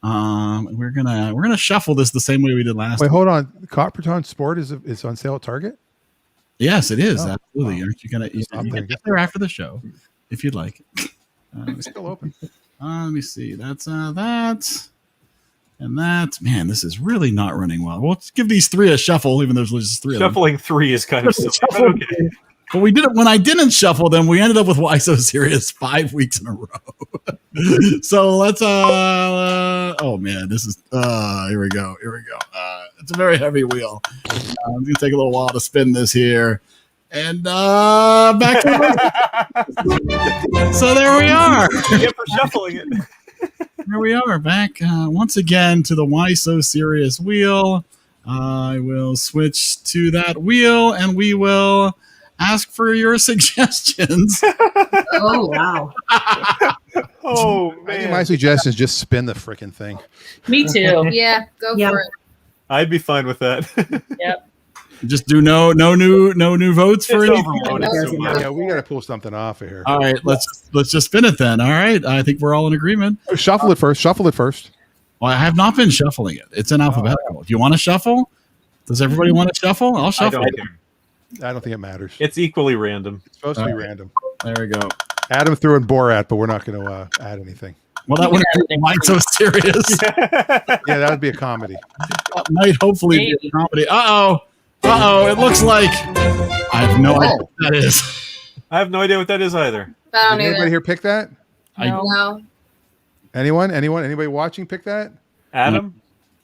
We're gonna shuffle this the same way we did last. Wait, hold on. Coppertone Sport is on sale at Target. Yes, it is. Oh, Absolutely. wow. Aren't you gonna? You can get there after the show if you'd like. It's still open. Let me see. That's that. And that, man, this is really not running well. We'll let's give these three a shuffle, even though there's just three. Shuffling three is kind of silly. But okay. But we did it when I didn't shuffle them. We ended up with Why So Serious 5 weeks in a row. So let's oh man, this is here we go. It's a very heavy wheel. It's gonna take a little while to spin this here. And back to so there we are. Yeah, for shuffling it. Here we are back once again to the Why So Serious wheel. I will switch to that wheel and we will ask for your suggestions. Oh, wow. Oh, I think man. my suggestion is just spin the freaking thing. Me too. Yeah, go Yeah. for it. I'd be fine with that. Yep. Just do no new votes for It's anything. overloaded so much. Yeah, we got to pull something off of here. All right, let's just spin it then. All right, I think we're all in agreement. Shuffle it first. Well, I have not been shuffling it. It's in alphabetical. If you want to shuffle, does everybody want to shuffle? I'll I shuffle. don't care. I don't think it matters. It's equally random. It's supposed to be All right. random. There we go. Adam threw in Borat, but we're not going to add anything. Well, that would be Why So Serious. Yeah, that would be a comedy. That might hopefully be a comedy. Uh-oh, it looks like I have no idea what that is. I have no idea what that is either. I don't Did anybody either. here pick that? No. Anyone? Anybody watching pick that? Adam?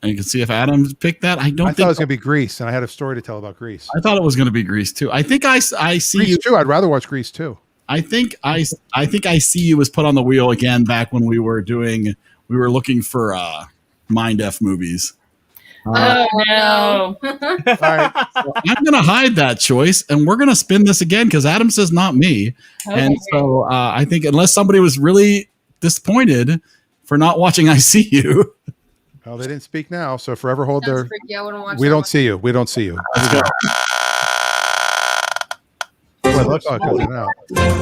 And you can see if Adam picked that. I don't I think thought it was going to be Grease, and I had a story to tell about Grease. I thought it was going to be Grease too. I think I see Grease you. too. I'd rather watch Grease too. I think I see you was put on the wheel again back when we were looking for Mind F movies. Oh no. All right. So I'm going to hide that choice, and we're going to spin this again because Adam says not me. Okay. And so I think unless somebody was really disappointed for not watching I See You, Oh, they didn't speak now, so forever hold Sounds their. freaky. I wouldn't watch We that don't one. see you. We don't see you. Let's go. Well, look, oh, it doesn't know.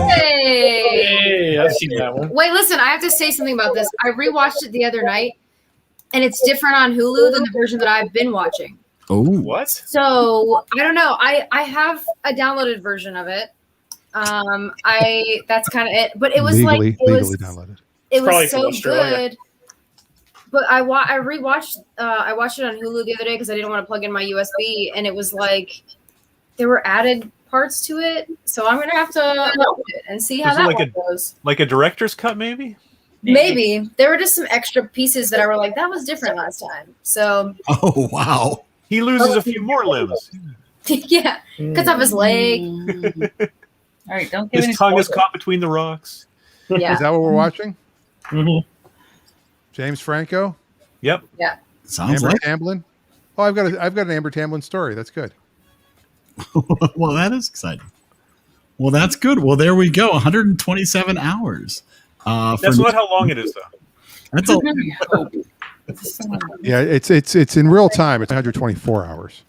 Hey, I've seen that one. Wait, listen, I have to say something about this. I rewatched it the other night, and it's different on Hulu than the version that I've been watching. Oh, What? So I don't know. I have a downloaded version of it. That's kind of it. But it was legally It downloaded. Probably was from so Australia. good. But I rewatched. I watched it on Hulu the other day because I didn't want to plug in my USB, and it was like there were added parts to it. So I'm gonna have to watch it and see how Was it that like one goes. Like a director's cut, maybe? Maybe there were just some extra pieces that I were like, that was different last time. So oh, wow. He loses a few more limbs. yeah, cuts off his leg. All right, don't give any His tongue is spoilers. caught between the rocks. Yeah, Is that what we're watching? Mhm. James Franco, Yep. Sounds Amber like. Tamblyn. Oh, I've got an Amber Tamblyn story. That's good. Well, that is exciting. Well, that's good. Well, there we go. 127 hours. That's not how long it is, though. That's a, Yeah, it's in real time. It's 124 hours.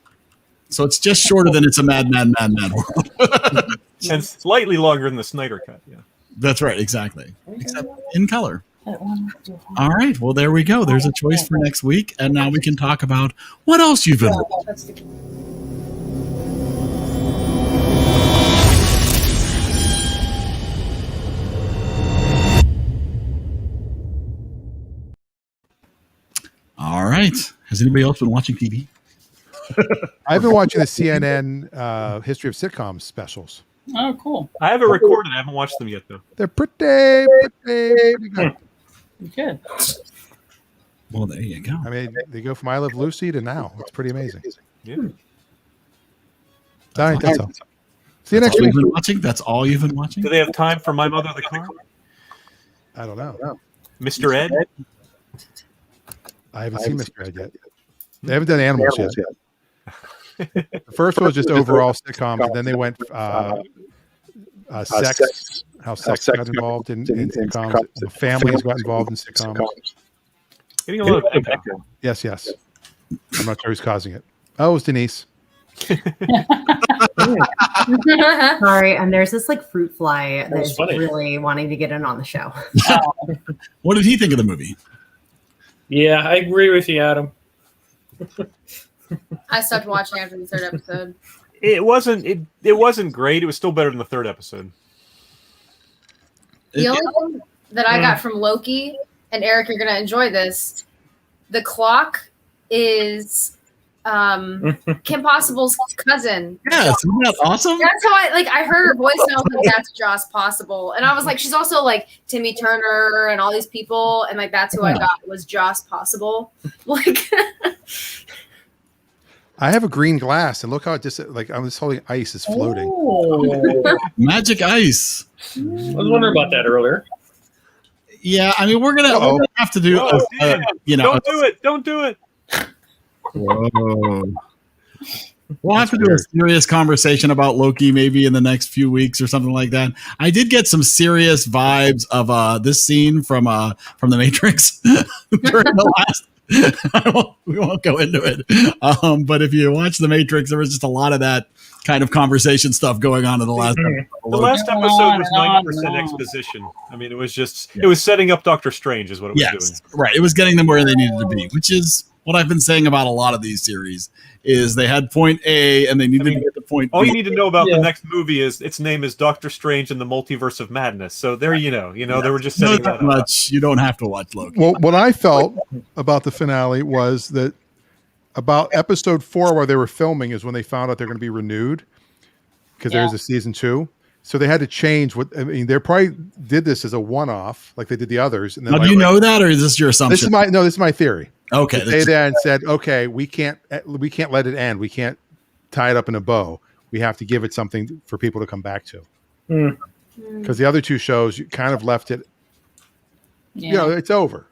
so it's just shorter than it's a Mad World. And slightly longer than the Snyder cut. Yeah. That's right, exactly. Except in color. All right. Well, there we go. There's a choice for next week, and now we can talk about what else you've been watching. All right. Has anybody else been watching TV? I've been watching the CNN history of sitcoms specials. Oh, cool. I have it recorded. I haven't watched them yet, though. They're pretty good. Good. Well, there you go. I mean, they go from I Love Lucy to now. It's pretty amazing. Yeah. All right, that's all. See you That's next all week. you've been watching? That's all you've been watching? Do they have time for My Mother the Car? I don't know. Mr. Ed? I haven't seen Mr. Ed yet. They haven't done animals yet. The first one was just overall sitcoms, and then they went sex, how sex got involved in sitcoms. Families got involved in sitcoms. Getting a lot of echo. Yes. I'm not sure who's causing it. Oh, it was Denise. Sorry, and there's this like fruit fly was that's funny. really wanting to get in on the show. What did he think of the movie? Yeah, I agree with you, Adam. I stopped watching after the third episode. It wasn't great. It was still better than the third episode. The only thing that I got from Loki, and Eric, you're gonna enjoy this. The clock is Kim Possible's cousin. Yes, isn't that awesome? That's how I heard her voice and I was like, that's Joss Possible. And I was like, she's also like Timmy Turner and all these people, and like that's who I got was Joss Possible. Like I have a green glass, and look how it just like I'm just holding ice is floating. Oh. Magic ice. I was wondering about that earlier. Yeah, I mean, we're gonna have to do, Oh, Dan, Don't do it. Whoa. We'll have to do a serious conversation about Loki maybe in the next few weeks or something like that. I did get some serious vibes of this scene from the Matrix during the last. We won't go into it. But if you watch the Matrix, there was just a lot of that kind of conversation stuff going on in the last episode. The last episode was 90% exposition. I mean, it was setting up Doctor Strange is what it was doing. Right. It was getting them where they needed to be, which is what I've been saying about a lot of these series is they had point A and they needed to get to point B. All you need to know about the next movie is its name is Doctor Strange and the Multiverse of Madness. So there they were just setting that up. Much. You don't have to watch Loki. Well, what I felt about the finale was that about episode 4 where they were filming is when they found out they're going to be renewed because there's a season 2. So they had to change they probably did this as a one-off like they did the others. And then Now, do you know that, or is this your assumption? This is my theory. Okay. They then said, okay, we can't let it end. We can't tie it up in a bow. We have to give it something for people to come back to. Because the other 2 shows, you kind of left it, it's over.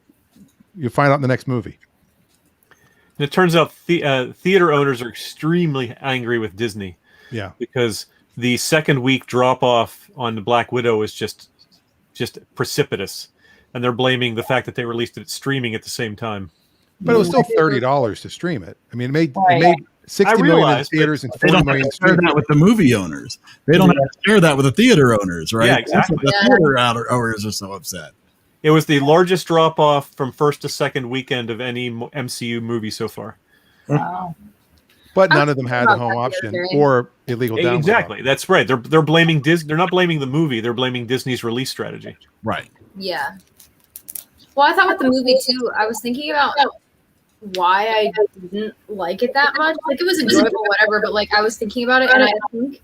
You'll find out in the next movie. And it turns out theater owners are extremely angry with Disney. Yeah. Because the second week drop off on the Black Widow is just precipitous. And they're blaming the fact that they released it streaming at the same time. But it was still $30 to stream it. I mean, it made 60 million in theaters and 40 million. They don't share that with the movie owners. They don't have to share that with the theater owners, right? Yeah, exactly. The theater owners are so upset. It was the largest drop off from first to second weekend of any MCU movie so far. Wow. But none of them had a home option or illegal download. Exactly. That's right. They're blaming Disney. They're not blaming the movie. They're blaming Disney's release strategy. Right. Yeah. Well, I thought with the movie too, I was thinking about why I didn't like it that much. Like, it was enjoyable, whatever, but like I was thinking about it, and I think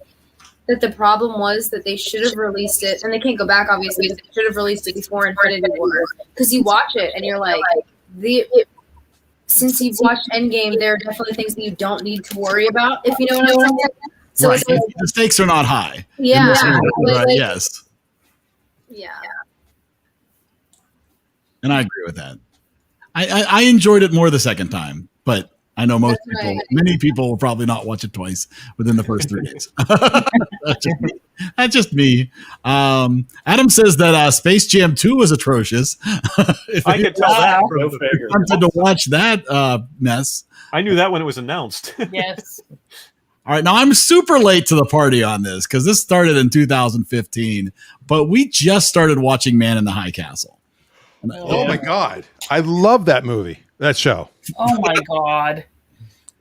that the problem was that they should have released it, and they can't go back, obviously, but they should have released it before Infinity War. Because you watch it and you're like, since you've watched Endgame, there are definitely things that you don't need to worry about, if you know what I'm saying. So right. The stakes are not high. Yeah. Yes. Yeah. And I agree with that. I enjoyed it more the second time, but I know many people will probably not watch it twice within the first 3 days. That's just me. Adam says that Space Jam 2 was atrocious. If I could tell that. Tempted to watch that mess. I knew that when it was announced. Yes. All right, now I'm super late to the party on this because this started in 2015, but we just started watching Man in the High Castle. Oh my God. I love that movie, that show. Oh my God.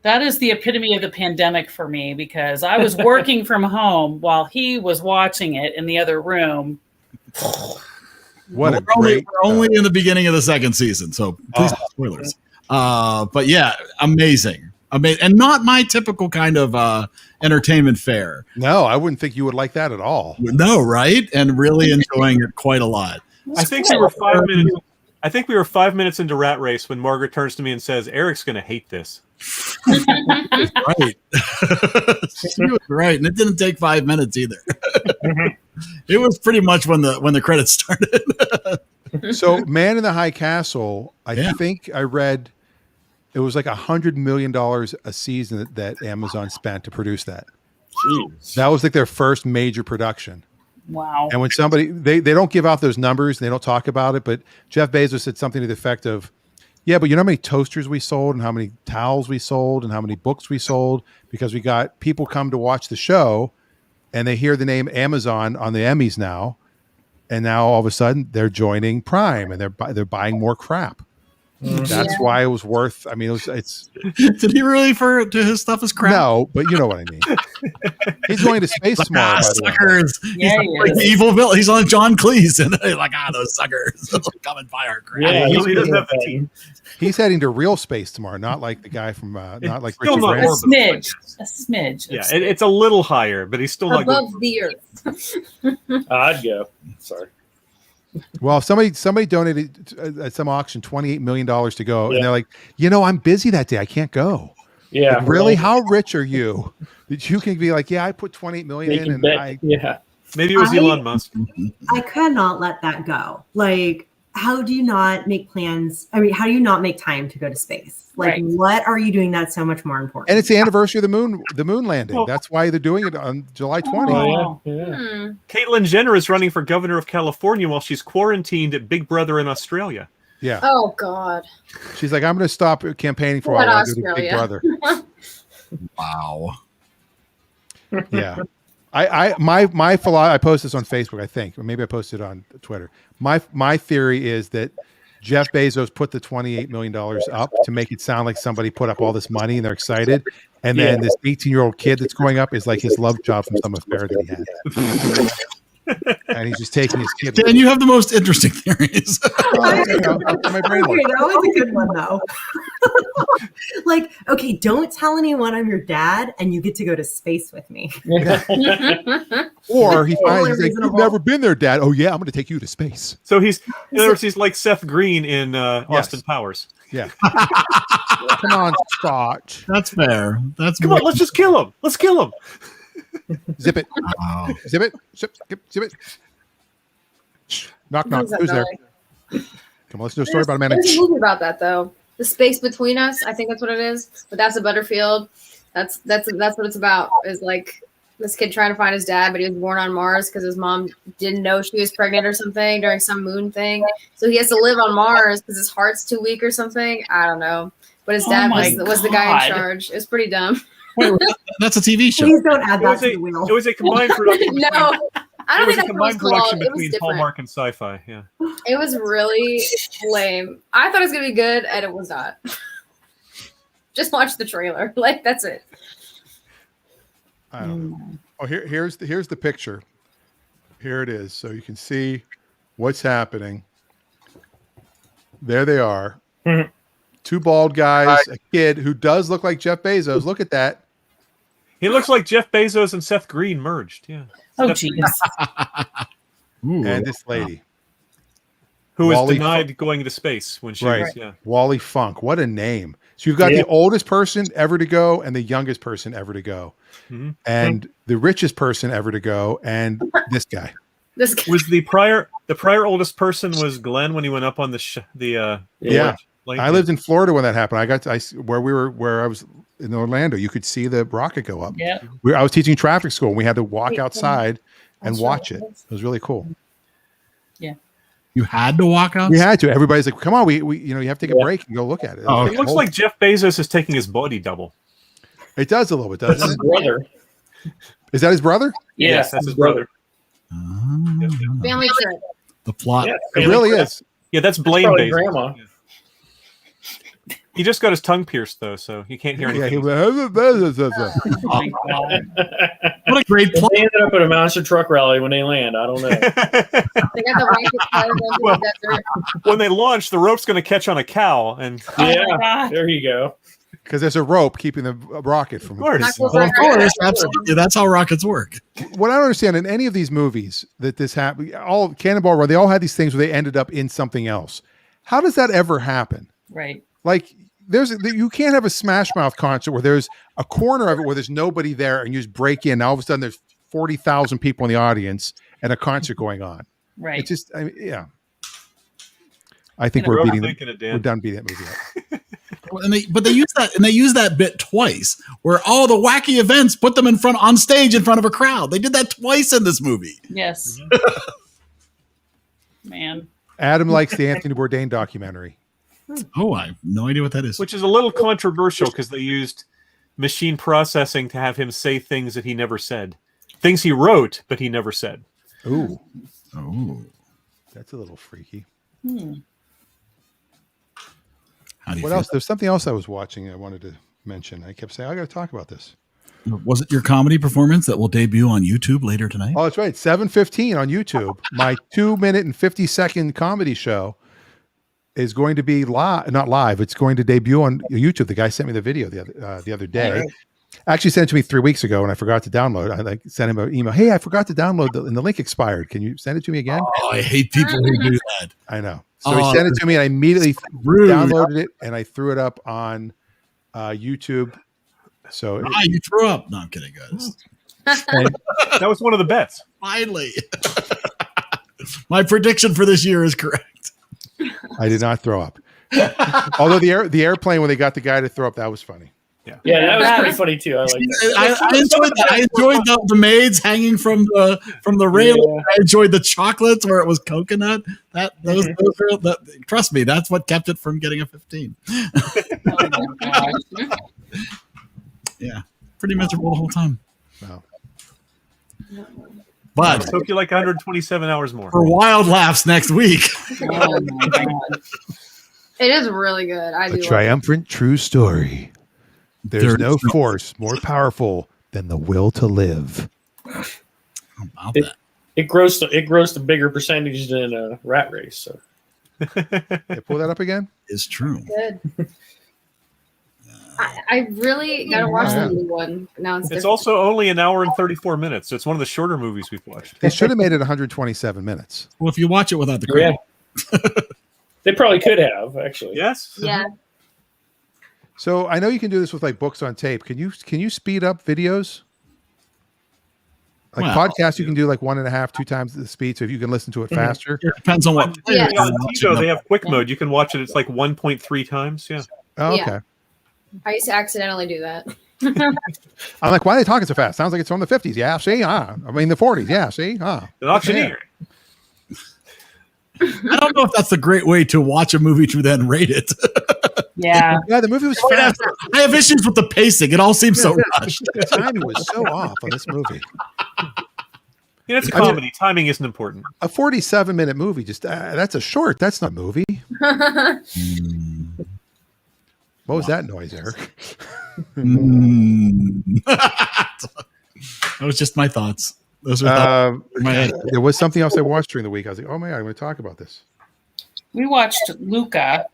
That is the epitome of the pandemic for me, because I was working from home while he was watching it in the other room. We're only in the beginning of the second season, so please no spoilers. But yeah, amazing. And not my typical kind of entertainment fare. No, I wouldn't think you would like that at all. No, right? And really enjoying it quite a lot. I think we were 5 minutes. I think we were 5 minutes into Rat Race when Margaret turns to me and says, "Eric's going to hate this." Right. She was right, and it didn't take 5 minutes either. It was pretty much when the credits started. So, Man in the High Castle, I think I read it was like $100 million a season that Amazon spent to produce that. Jeez. That was like their first major production. Wow. And when somebody, they don't give out those numbers, and they don't talk about it, but Jeff Bezos said something to the effect of, yeah, but you know how many toasters we sold and how many towels we sold and how many books we sold? Because we got people come to watch the show and they hear the name Amazon on the Emmys now. And now all of a sudden they're joining Prime and they're buying more crap. That's why it was worth. I mean, it's. Did he really refer to his stuff as crap? No, but you know what I mean. He's going to space tomorrow. Suckers! Yeah, he's like the evil villain. He's on John Cleese, and they're like, those suckers! Come and buy our crap. Yeah, he doesn't have the team. He's heading to real space tomorrow, not like the guy from not like still Richard not Branson. A smidge. Yeah, it's a little higher, but he's still not Above good. the earth. I'd go. Sorry. Well, if somebody donated at some auction $28 million to go, and they're like, I'm busy that day, I can't go. Yeah. Like, really? How rich are you that you can be like, I put $28 million in, and maybe it was Elon Musk. I cannot let that go. Like, how do you not make plans? I mean, how do you not make time to go to space? Like, what are you doing that's so much more important? And it's the anniversary of the moon landing. That's why they're doing it on July 20. Caitlyn Jenner is running for governor of California while she's quarantined at Big Brother in Australia. Yeah. Oh God. She's like, I'm going to stop campaigning for a while. I'll do the Big Brother. Wow. Yeah. My philosophy, I posted this on Facebook, I think, or maybe I posted it on Twitter. My theory is that Jeff Bezos put the $28 million up to make it sound like somebody put up all this money and they're excited. And then this 18-year-old kid that's growing up is like his love job from some affair that he had. And he's just taking his kid. Dan, you have the most interesting theories. My brain Okay, that was a good one, though. Like, okay, don't tell anyone I'm your dad, and you get to go to space with me. Or he's like, you've never been there, Dad. Oh, yeah, I'm going to take you to space. So in other words, he's like Seth Green in Austin Powers. Yeah. Come on, Scotch. That's fair. Come on, let's just kill him. Let's kill him. Zip it. Zip it. Zip it. Shh. Knock, knock. Who's there? Come on, let's do a story about a man. There's a movie about that, though. The Space Between Us. I think that's what it is. But that's a Butterfield. That's what it's about. Is like This kid trying to find his dad, but he was born on Mars because his mom didn't know she was pregnant or something during some moon thing. So he has to live on Mars because his heart's too weak or something. I don't know. But his dad was the guy in charge. It was pretty dumb. Wait, that's a TV show. Please don't add that to the wheel. It was a combined production. No, I don't think It was a that's what combined it was called. production It was between different. Hallmark and Sci-Fi. Yeah. It was really lame. I thought it was gonna be good, and it was not. Just watch the trailer. Like that's it. I don't know. Oh, here's the picture. Here it is, so you can see what's happening. There they are. Mhm. Two bald guys, a kid who does look like Jeff Bezos. Look at that. He looks like Jeff Bezos and Seth Green merged. Yeah. Oh, Seth jeez. Green, And this lady. who was Wally denied going to space when she Right. was, yeah. Wally Funk. What a name. So you've got Yeah. the oldest person ever to go and the youngest person ever to go. Mhm. And the richest person ever to go and this guy. This guy. Was the prior oldest person was Glenn when he went up on the Yeah. lane? I lived in Florida when that happened. Where I was in Orlando, you could see the rocket go up. Yeah. I was teaching traffic school and we had to walk outside and watch it. It was really cool. You had to walk out. We had to. Everybody's like, "Come on, we you have to take a break and go look at it." Oh, It looks like Jeff Bezos is taking his body double. It does a little bit, That's doesn't his it? brother. Is that his brother? Yeah, Yes, that's his brother. Family trip. The plot. Yeah, It really is. Yeah, that's Blaine probably Bezos. grandma. Yeah. He just got his tongue pierced though, so he can't hear Yeah, anything. Oh my God. What a great plot. They ended up at a monster truck rally when they land. I don't know. They got the rocket pilot into Well, the desert. When they launch, the rope's going to catch on a cow, and Oh my Yeah, God. there you go. Because there's a rope keeping the rocket from. Of course. Knuckles Well, of right course, absolutely. That's how rockets work. What I don't understand in any of these movies that this happened, all Cannonball Run, they all had these things where they ended up in something else. How does that ever happen? Right. Like, you can't have a Smash Mouth concert where there's a corner of it where there's nobody there and you just break in. Now all of a sudden there's 40,000 people in the audience and a concert going on. Right. It's just, yeah. I think We're we're overthinking it, Dan. we're done beating that movie up. But they use that bit twice, where all the wacky events put them on stage in front of a crowd. They did that twice in this movie. Yes. Man. Adam likes the Anthony Bourdain documentary. Oh, I have no idea what that is. which is a little controversial because they used machine processing to have him say things that he never said, things he wrote but he never said. Ooh, Oh, that's a little freaky. how do you What feel? else? There's something else I was watching I wanted to mention. I kept saying, I got to talk about this. Was it your comedy performance that will debut on YouTube later tonight? Oh, that's right. 7:15 on YouTube. My 2-minute and 50-second comedy show is going to be not live. It's going to debut on YouTube. The guy sent me the video the other day. Right. Actually sent it to me 3 weeks ago and I forgot to download it. I sent him an email. Hey, I forgot to download and the link expired. Can you send it to me again? Oh, I hate people who do that. I know. So Oh, he sent it to me and I immediately rude. downloaded it and I threw it up on YouTube. So You threw up. No, I'm kidding, guys. That was one of the bets. Finally. My prediction for this year is correct. I did not throw up. Although the airplane when they got the guy to throw up, that was funny. Yeah, that was pretty funny too. I like that. I enjoyed that. I enjoyed the maids hanging from the railing. Yeah. I enjoyed the chocolates where it was coconut. Those trust me, that's what kept it from getting a 15. Oh my gosh. Yeah, pretty miserable the whole time. Wow. But Took you like 127 hours more. for wild laughs next week. Oh my God. It is really good. I A do. Like it. triumphant true story. There's There no is no- force more powerful than the will to live. How about It- that? It grossed a bigger percentage than a Rat Race. So Hey, pull that up again. Is true. Good. I really gotta watch Yeah. the new one. Now it's It's different. also only an hour and 34 minutes, so it's one of the shorter movies we've watched. They should have made it 127 minutes. Well, if you watch it without the yeah, credit, they probably could have actually. Yes? Yeah. So I know you can do this with like books on tape. Can you speed up videos? Like Well, podcasts, you can do like 1.5, 2 times the speed. So if you can listen to it faster. it depends on what. Yeah. On TiVo, they have quick mode. You can watch it. It's like 1.3 times. Yeah. Oh, Yeah. okay. I used to accidentally do that. I'm like, why are they talking so fast? Sounds like it's from the 50s. Yeah, see? I mean, the 40s. Yeah, see? An auctioneer. I don't know if that's a great way to watch a movie to then rate it. Yeah. Yeah, the movie was fast. I have issues with the pacing. It all seems so rushed. The timing was so off on this movie. Yeah, it's a comedy. Timing isn't important. A 47-minute movie, just that's a short. That's not a movie. What was that noise, Eric? That was just my thoughts. Those were thoughts in my head. There was something else I watched during the week. I was like, oh man, I'm going to talk about this. We watched Luca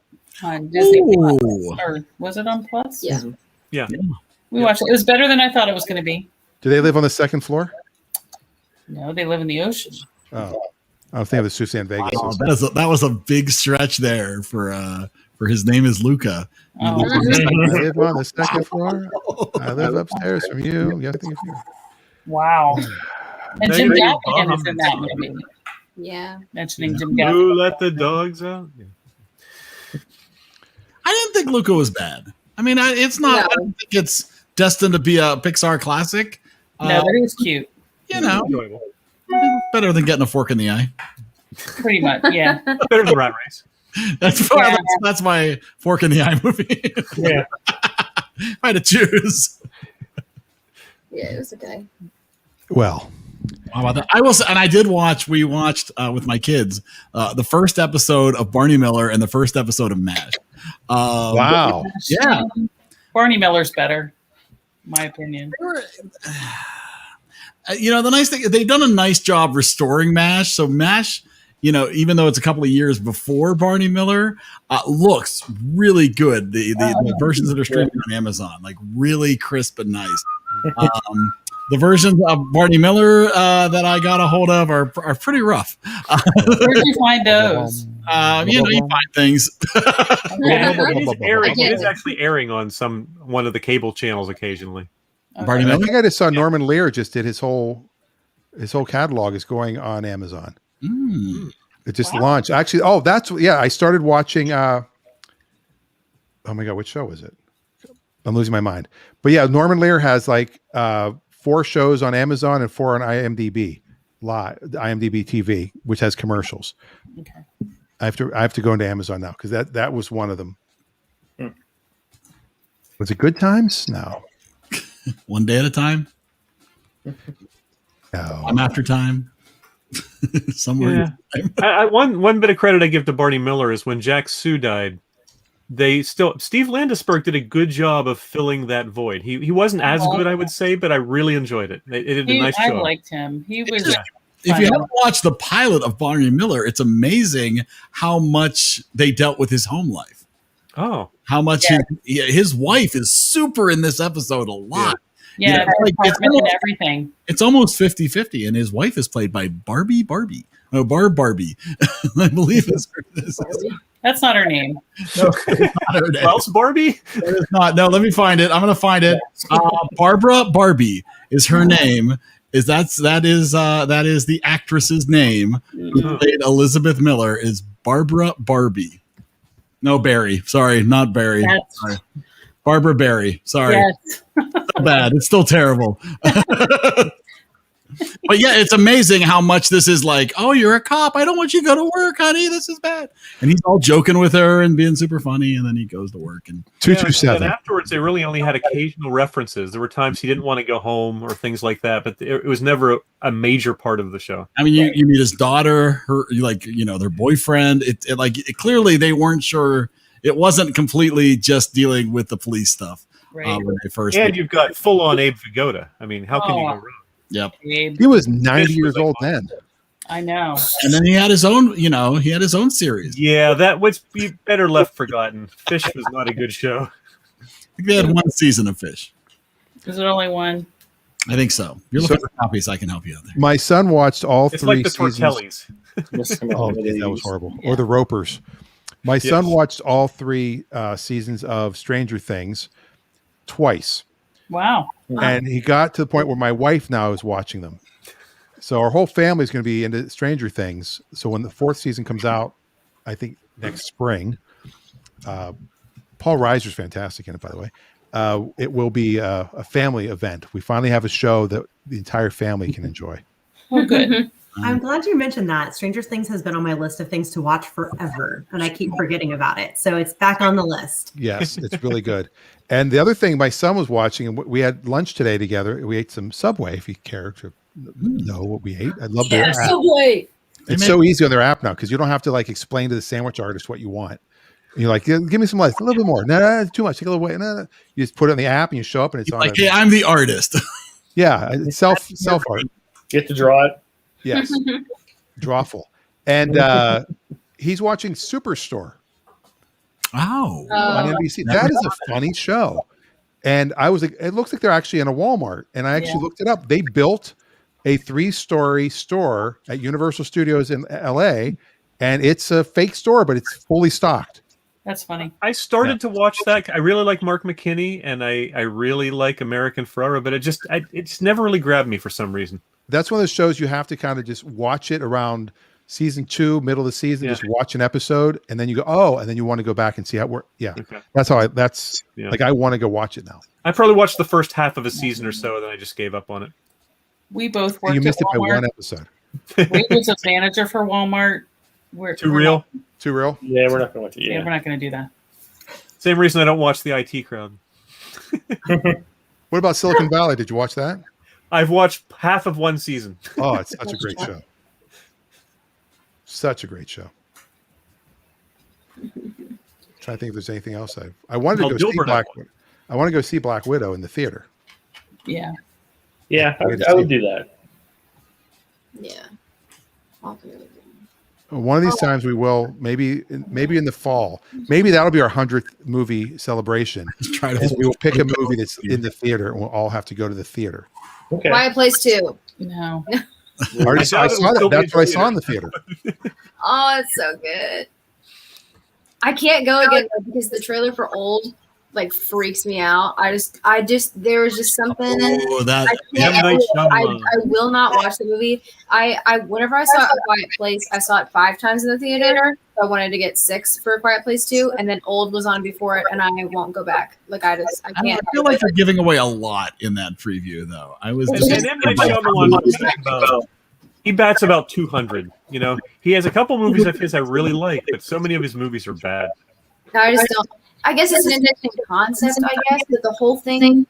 on Disney Plus, or was it on Plus? Yeah. Yeah. We watched it. It was better than I thought it was going to be. Do they live on the second floor? No, they live in the ocean. Oh, I was thinking of the Suzanne Vegas. Wow, that was a big stretch there for his name is Luca. I live on the second floor. I live upstairs from you. Wow. And Jim Gaffigan is in that movie. Yeah. Mentioning Jim Who Gaffigan. let the dogs out? Yeah. I didn't think Luca was bad. I mean, it's not. No. I don't think it's destined to be a Pixar classic. No, but it was cute. You know, Enjoyable. better than getting a fork in the eye. Pretty much, yeah. Better than Rat Race. That's my fork in the eye movie. Yeah. If I had to choose. Yeah, it was okay. Well, How about that? We watched with my kids the first episode of Barney Miller and the first episode of MASH. wow. Yeah. Barney Miller's better, in my opinion. You know, the nice thing, they've done a nice job restoring MASH. So MASH, you know, even though it's a couple of years before Barney Miller, looks really good. The versions that are streaming on Amazon, like really crisp and nice. The versions of Barney Miller that I got a hold of are pretty rough. Where'd you find those? You know, you find things. It is actually airing on one of the cable channels occasionally. Barney I Miller? think I just saw Norman Lear just did his whole catalog is going on Amazon. It just launched. Actually, I started watching oh my god, which show was it? I'm losing my mind. But yeah, Norman Lear has like 4 shows on Amazon and 4 on IMDb IMDb TV, which has commercials. Okay. I have to go into Amazon now because that was one of them. Was it Good Times? No. One day at a time. No. I'm after time. Somewhere. Yeah. One bit of credit I give to Barney Miller is when Jack Sue died, Steve Landesberg did a good job of filling that void. He wasn't as good, I would say, but I really enjoyed it. It did a nice job. I liked him. He was. If you haven't watched the pilot of Barney Miller, it's amazing how much they dealt with his home life. Oh, how much his wife is super in this episode a lot. Yeah, it's almost, everything. It's almost 50-50, and his wife is played by Barbie. Barb Barbie. I believe it's That's not her name. No, Wells Barbie? It's not. No, let me find it. I'm going to find it. Barbara Barbie is her name. That is the actress's name who played Elizabeth Miller is Barbara Barbie. No, Barry. Sorry, not Barry. Sorry. Barbara Barry. Sorry. Yes. So bad. It's still terrible. But yeah, it's amazing how much this is like, oh, you're a cop. I don't want you to go to work, honey. This is bad. And he's all joking with her and being super funny. And then he goes to work. And 227. And afterwards, they really only had occasional references. There were times he didn't want to go home or things like that, but it was never a major part of the show. I mean, you meet his daughter, their boyfriend. Clearly they weren't sure. It wasn't completely just dealing with the police stuff. Right. When they first you've got full-on Abe Vigoda. I mean, how can you go wrong? Yep. He was 90 years old then. I know. And then he had his own series. Yeah, that was better left forgotten. Fish was not a good show. I think they had one season of Fish. Is it only one? I think so. If you're looking for copies, I can help you out there. My son watched all It's 3 like the seasons. Tortellis. Oh, that was horrible. Yeah. Or the Ropers. My son watched all 3 seasons of Stranger Things twice. Wow. And he got to the point where my wife now is watching them. So our whole family is going to be into Stranger Things. So when the 4th season comes out, I think next spring, Paul Reiser's fantastic in it, by the way. it will be a family event. We finally have a show that the entire family can enjoy. Oh, good. I'm glad you mentioned that. Stranger Things has been on my list of things to watch forever, and I keep forgetting about it. So it's back on the list. Yes, it's really good. And the other thing my son was watching, and we had lunch today together. We ate some Subway, if you care to know what we ate. I'd love to. Subway. It's so easy on their app now because you don't have to like explain to the sandwich artist what you want. And you're like, give me some less, a little bit more. No, too much. Take a little away. No. You just put it on the app and you show up and it's on. Like, hey, I'm the artist. Yeah, it's self art. Get to draw it. Yes, drawful. And he's watching Superstore. Oh, on NBC. That is a funny show. And I was like, it looks like they're actually in a Walmart. And I actually looked it up. They built a 3-story store at Universal Studios in LA, and it's a fake store, but it's fully stocked. That's funny. I started to watch that. I really like Mark McKinney, and I really like American Ferrera, but it just never really grabbed me for some reason. That's one of those shows you have to kind of just watch it around season 2, middle of the season, just watch an episode, and then you go, oh, and then you want to go back and see how it works. Yeah. Okay. That's how like, I want to go watch it now. I probably watched the first half of a season or so, then I just gave up on it. We both worked You missed at it by Walmart. one episode. Wade was a manager for Walmart. Too real? Too real? Yeah, we're not going to. Yeah, we're not going to do that. Same reason I don't watch the IT Crowd. What about Silicon Valley? Did you watch that? I've watched half of one season. Oh, it's such a great show. Such a great show. Trying to think if there's anything else I wanted to go see I want to go see Black Widow in the theater. Yeah. Yeah, I would do that. Yeah. One of these times we will, maybe in the fall. Maybe that'll be our 100th movie celebration. We will pick a movie that's in the theater, and we'll all have to go to the theater. Okay. Quiet Place 2. No. I saw that. That's what I saw in the theater. Oh, it's so good. I can't go again because the trailer for Old like freaks me out. I just there was just something. I will not watch the movie. I whenever I saw A Quiet Place, I saw it 5 times in the theater. So I wanted to get 6 for A Quiet Place 2, and then Old was on before it, and I won't go back. Like I can't. I feel like you're giving away a lot in that preview, though. I was. He bats about 200. You know, he has a couple movies of his I really like, but so many of his movies are bad. I just don't. I guess it's an interesting concept. I guess that the whole thing,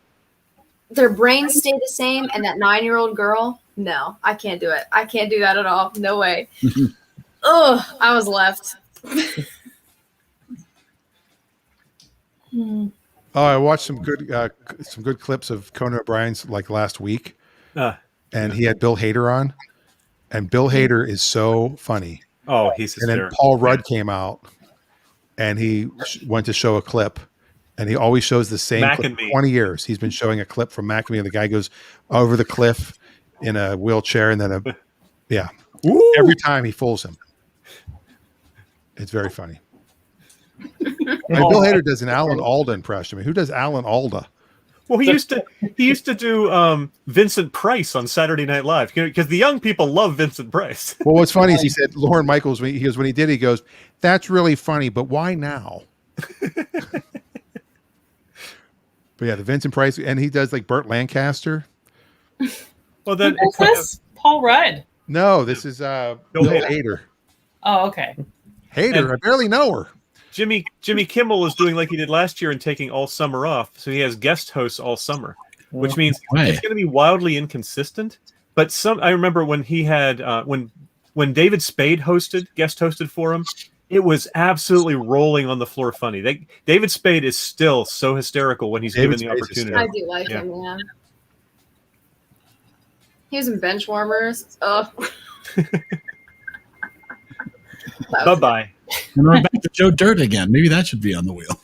their brains stay the same, and that 9-year-old girl. No, I can't do it. I can't do that at all. No way. Oh, I was left. Oh, I watched some good clips of Conan O'Brien's like last week, and he had Bill Hader on, and Bill Hader is so funny. Oh, he's hysterical. And then Paul Rudd came out, and he went to show a clip, and he always shows the same clip. 20 years he's been showing a clip from Mac and Me, and the guy goes over the cliff in a wheelchair, and then every time he fools him. It's very funny. Bill Hader does an Alan Alda impression. I mean, who does Alan Alda? Well, he used to do Vincent Price on Saturday Night Live because the young people love Vincent Price. Well, what's funny is he said Lorne Michaels when he goes, "That's really funny, but why now?" But yeah, the Vincent Price, and he does like Burt Lancaster. Well, then who's this? Paul Rudd. No, this is Bill Hader. Oh, okay. Hader, I barely know her. Jimmy Kimmel is doing like he did last year and taking all summer off, so he has guest hosts all summer, which means it's going to be wildly inconsistent. But I remember when he had when David Spade guest hosted for him, it was absolutely rolling on the floor funny. David Spade is still so hysterical when he's given the opportunity. I do like him, yeah. He was in Benchwarmers. Oh. Bye-bye. And we're back to Joe Dirt again. Maybe that should be on the wheel.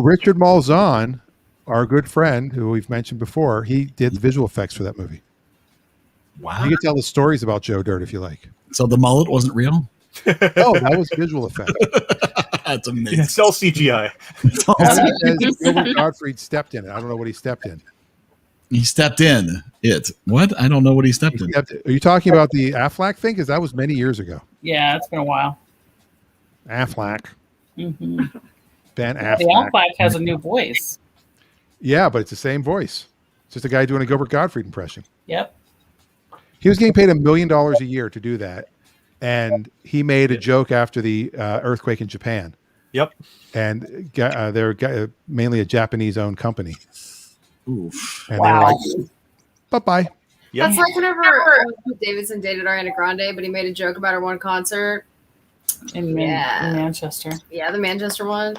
Richard Malzahn, our good friend who we've mentioned before, he did the visual effects for that movie. Wow. You can tell the stories about Joe Dirt if you like. So the mullet wasn't real? No, that was visual effects. That's amazing. It's all CGI. Gilbert Gottfried stepped in it. I don't know what he stepped in. He stepped in it. What? I don't know what he stepped in. Are you talking about the Affleck thing? Because that was many years ago. Yeah, it's been a while. Affleck. Mm-hmm. Ben Affleck. The Affleck has a new voice. Yeah, but it's the same voice. It's just a guy doing a Gilbert Gottfried impression. Yep. He was getting paid $1 million a year to do that, and he made a joke after the earthquake in Japan. Yep. And they're mainly a Japanese-owned company. Oof. And they're like, bye-bye. Yep. That's like whenever Pete Davidson dated Ariana Grande, but he made a joke about her one concert. In Manchester. Yeah, the Manchester one.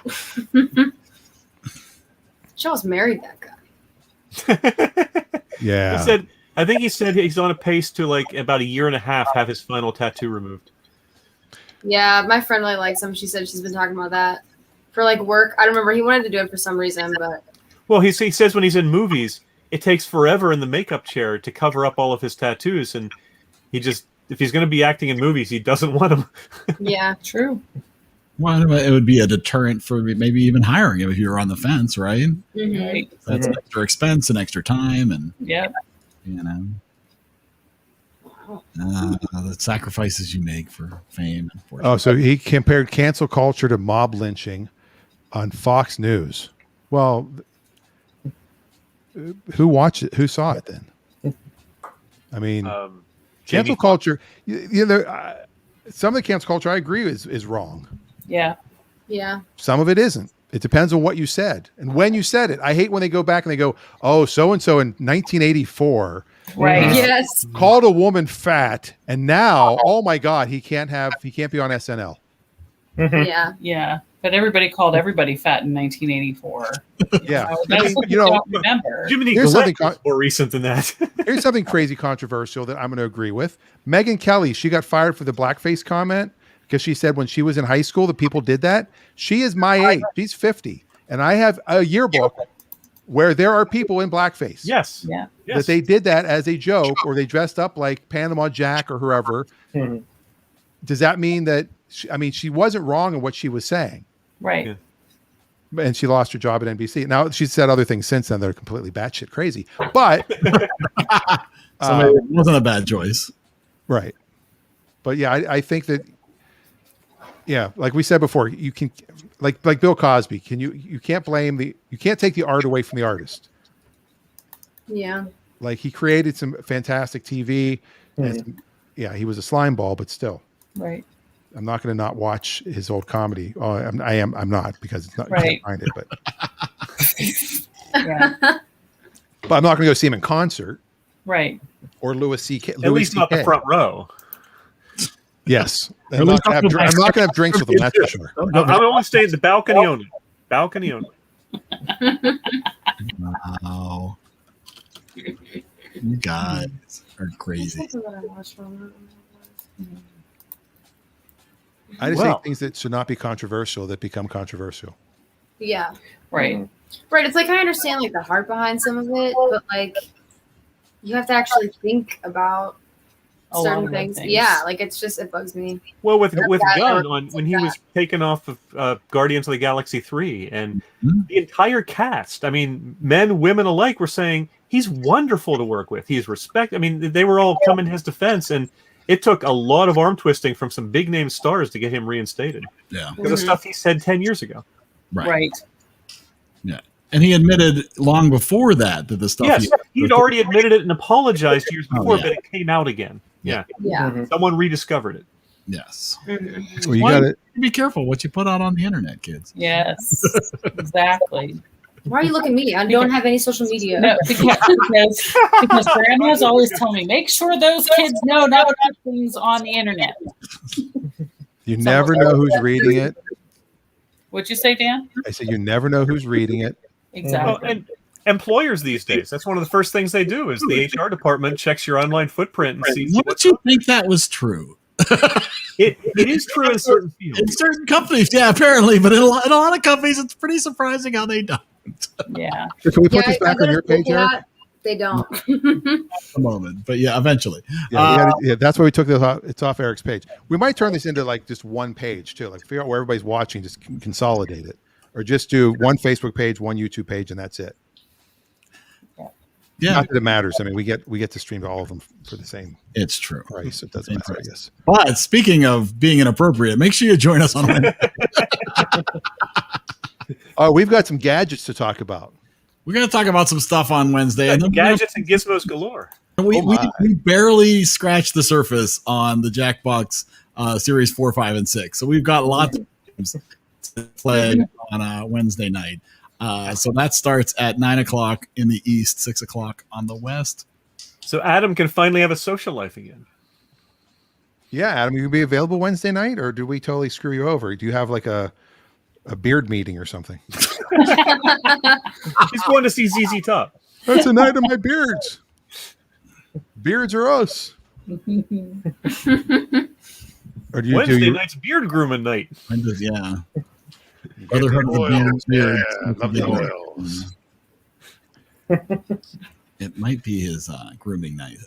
She almost married that guy. Yeah. I think he said he's on a pace to like about 1.5 years have his final tattoo removed. Yeah, my friend really likes him. She said she's been talking about that for like work. I don't remember. He wanted to do it for some reason, but Well, he says when he's in movies, it takes forever in the makeup chair to cover up all of his tattoos, and he just, if he's going to be acting in movies, he doesn't want them. yeah, true. Well, it would be a deterrent for maybe even hiring him if you were on the fence, right? Mm-hmm. Right. That's an extra expense and extra time, and Yeah. you know, the sacrifices you make for fame. Oh, so he compared cancel culture to mob lynching on Fox News. Well, who watched it? Who saw it then? I mean, cancel culture. Some of the cancel culture I agree is wrong. Yeah. Yeah. Some of it isn't. It depends on what you said and when you said it. I hate when they go back and they go, "Oh, so and so in 1984, right? Yes, called a woman fat, and now, oh my God, he can't be on SNL." Yeah. Yeah. But everybody called everybody fat in 1984. Yeah. That's what you don't remember. Jiminy Here's Gillette something was more recent than that. Here's something crazy controversial that I'm going to agree with. Megyn Kelly, she got fired for the blackface comment because she said when she was in high school, the people did that. She is my age. She's 50. And I have a yearbook where there are people in blackface. Yes. Yeah. That they did that as a joke, or they dressed up like Panama Jack or whoever. Mhm. Does that mean that, she wasn't wrong in what she was saying. Right. Yeah. And she lost her job at NBC. Now she's said other things since then that are completely batshit crazy. But So maybe it wasn't a bad choice. right. But yeah, I think that, yeah, like we said before, you can, like Bill Cosby, you can't you can't take the art away from the artist. Yeah. Like he created some fantastic TV, and yeah, he was a slime ball, but still, Right. I'm not going to not watch his old comedy. Oh, I'm not, because it's not, Right. you can't find it, but Yeah. but I'm not going to go see him in concert Right. or Louis C.K. At least not the front row. Yes. I'm not going to have drinks with him, that's for sure. I'm only staying the balcony only. Balcony only. Wow. You guys are crazy. I just Well. think things that should not be controversial that become controversial. Yeah. Right. Right. It's like I understand like the heart behind some of it, but like you have to actually think about A lot certain of things. things. Yeah, like it bugs me. Well, with Yeah, Gunn, when he was taken off of Guardians of the Galaxy 3, and the entire cast, I mean, men, women alike, were saying he's wonderful to work with. He's I mean, they were all coming to his defense, and it took a lot of arm twisting from some big name stars to get him reinstated. Yeah. Because of stuff he said 10 years ago. Right. Yeah. And he admitted long before that the stuff. Yes, he'd already admitted it and apologized years before, yeah. but it came out again. Yeah. Yeah. Someone rediscovered it. Yes. Well, you Why- got it. Be careful what you put out on the internet, kids. Yes. Exactly. Why are you looking at me? I don't have any social media. No, because grandma's always telling me, make sure those kids know not to put things on the internet. You never know who's reading it. What'd you say, Dan? I said you never know who's reading it. Exactly. Well, and employers these days, that's one of the first things they do is the HR department checks your online footprint and sees Wouldn't you think that was true? it is true in certain fields. In certain companies, yeah, apparently, but in a lot of companies, it's pretty surprising how they don't. Yeah. So can we put Yeah, this back I'm on your gonna page, say Eric? that. They don't. At the moment, but yeah, eventually. Yeah, that's why we took this off. It's off Eric's page. We might turn this into like just one page too, like figure out where everybody's watching, just consolidate it, or just do one Facebook page, one YouTube page, and that's it. Yeah, Not that it matters. I mean, we get to stream to all of them for the same it's true. price. It doesn't matter, I guess. But speaking of being inappropriate, make sure you join us on Wednesday. Oh, we've got some gadgets to talk about. We're going to talk about some stuff on Wednesday. And then gadgets and gizmos galore. We barely scratched the surface on the Jackbox Series 4, 5, and 6. So we've got lots of games to play on Wednesday night. So that starts at 9 o'clock in the East, 6 o'clock on the West. So Adam can finally have a social life again. Yeah, Adam, you can be available Wednesday night, or do we totally screw you over? Do you have like a beard meeting or something? He's going to see ZZ Top. That's the night of my beards. Beards are us. Or do you Wednesday night's beard grooming night. Yeah. Brotherhood of the Beards. It might be his grooming night.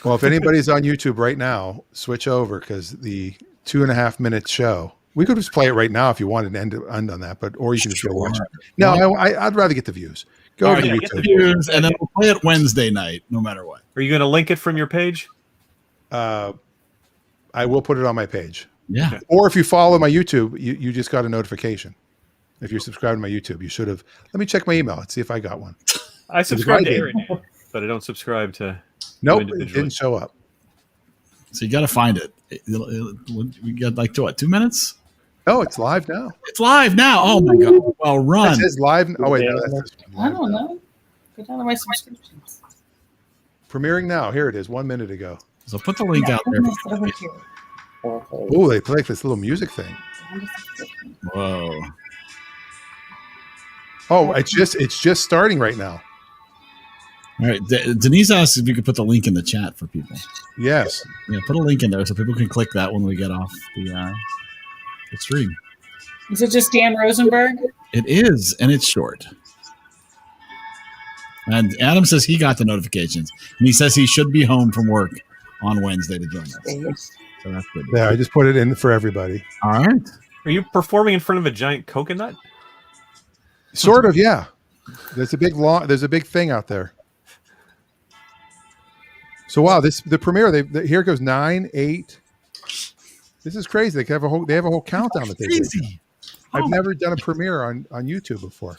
Well, if anybody's on YouTube right now, switch over, because the 2.5 minute show, we could just play it right now if you wanted to end on that, or you can just go watch it. No, I'd rather get the views. Go over to YouTube. Get the views, and then we'll play it Wednesday night, no matter what. Are you going to link it from your page? I will put it on my page. Yeah. Okay. Or if you follow my YouTube, you just got a notification. If you're subscribed to my YouTube, you should have. Let me check my email. Let's see if I got one. I subscribe to EriDan, but I don't subscribe to. Nope, it didn't show up. So you got to find it. We got like 2 minutes. Oh, it's live now. It's live now. Oh my God! Well, run. It says live. Oh wait, no, that's this one. I don't know. Go down to my subscriptions. Premiering now. Here it is. 1 minute ago. So put the link out there. Oh, they play like this little music thing. Whoa. Oh, it's just starting right now. All right. Denise asked if you could put the link in the chat for people. Yes. Yeah, put a link in there so people can click that when we get off the stream. Is it just Dan Rosenberg? It is, and it's short. And Adam says he got the notifications, and he says he should be home from work on Wednesday to join us. So that's good. Yeah, I just put it in for everybody. All right. Are you performing in front of a giant coconut? Sort of, yeah. There's a big thing out there. So wow, the premiere. Here goes 9, 8. This is crazy. They have a whole countdown that they do. I've never done a premiere on YouTube before.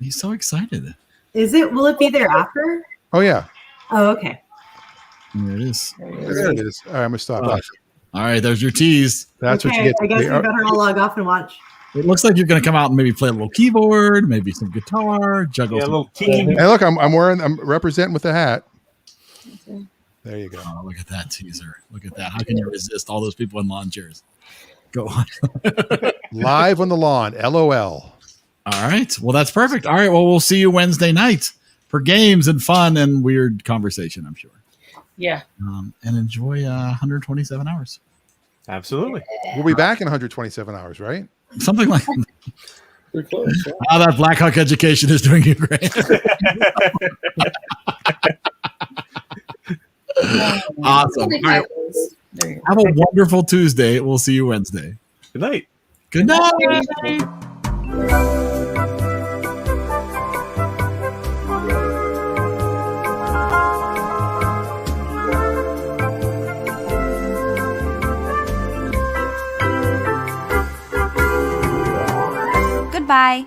He's so excited. Will it be there after? Oh yeah. Oh, okay. There it is. There it is. All right, I'm gonna stop. All right, there's your tease. That's okay, what you get. I guess we better all log off and watch. It looks like you're going to come out and maybe play a little keyboard, maybe some guitar, juggle. Yeah, a little team. Hey, look, I'm representing with the hat. There you go. Oh, look at that teaser. Look at that. How can you resist all those people in lawn chairs? Go on. Live on the lawn. LOL. All right. Well, that's perfect. All right. Well, we'll see you Wednesday night for games and fun and weird conversation, I'm sure. Yeah. And enjoy 127 hours. Absolutely. We'll be back in 127 hours, right? Something like that. That Black Hawk education is doing you great. Awesome. All right. Have a wonderful Tuesday. We'll see you Wednesday. Good night. Good night. Goodbye.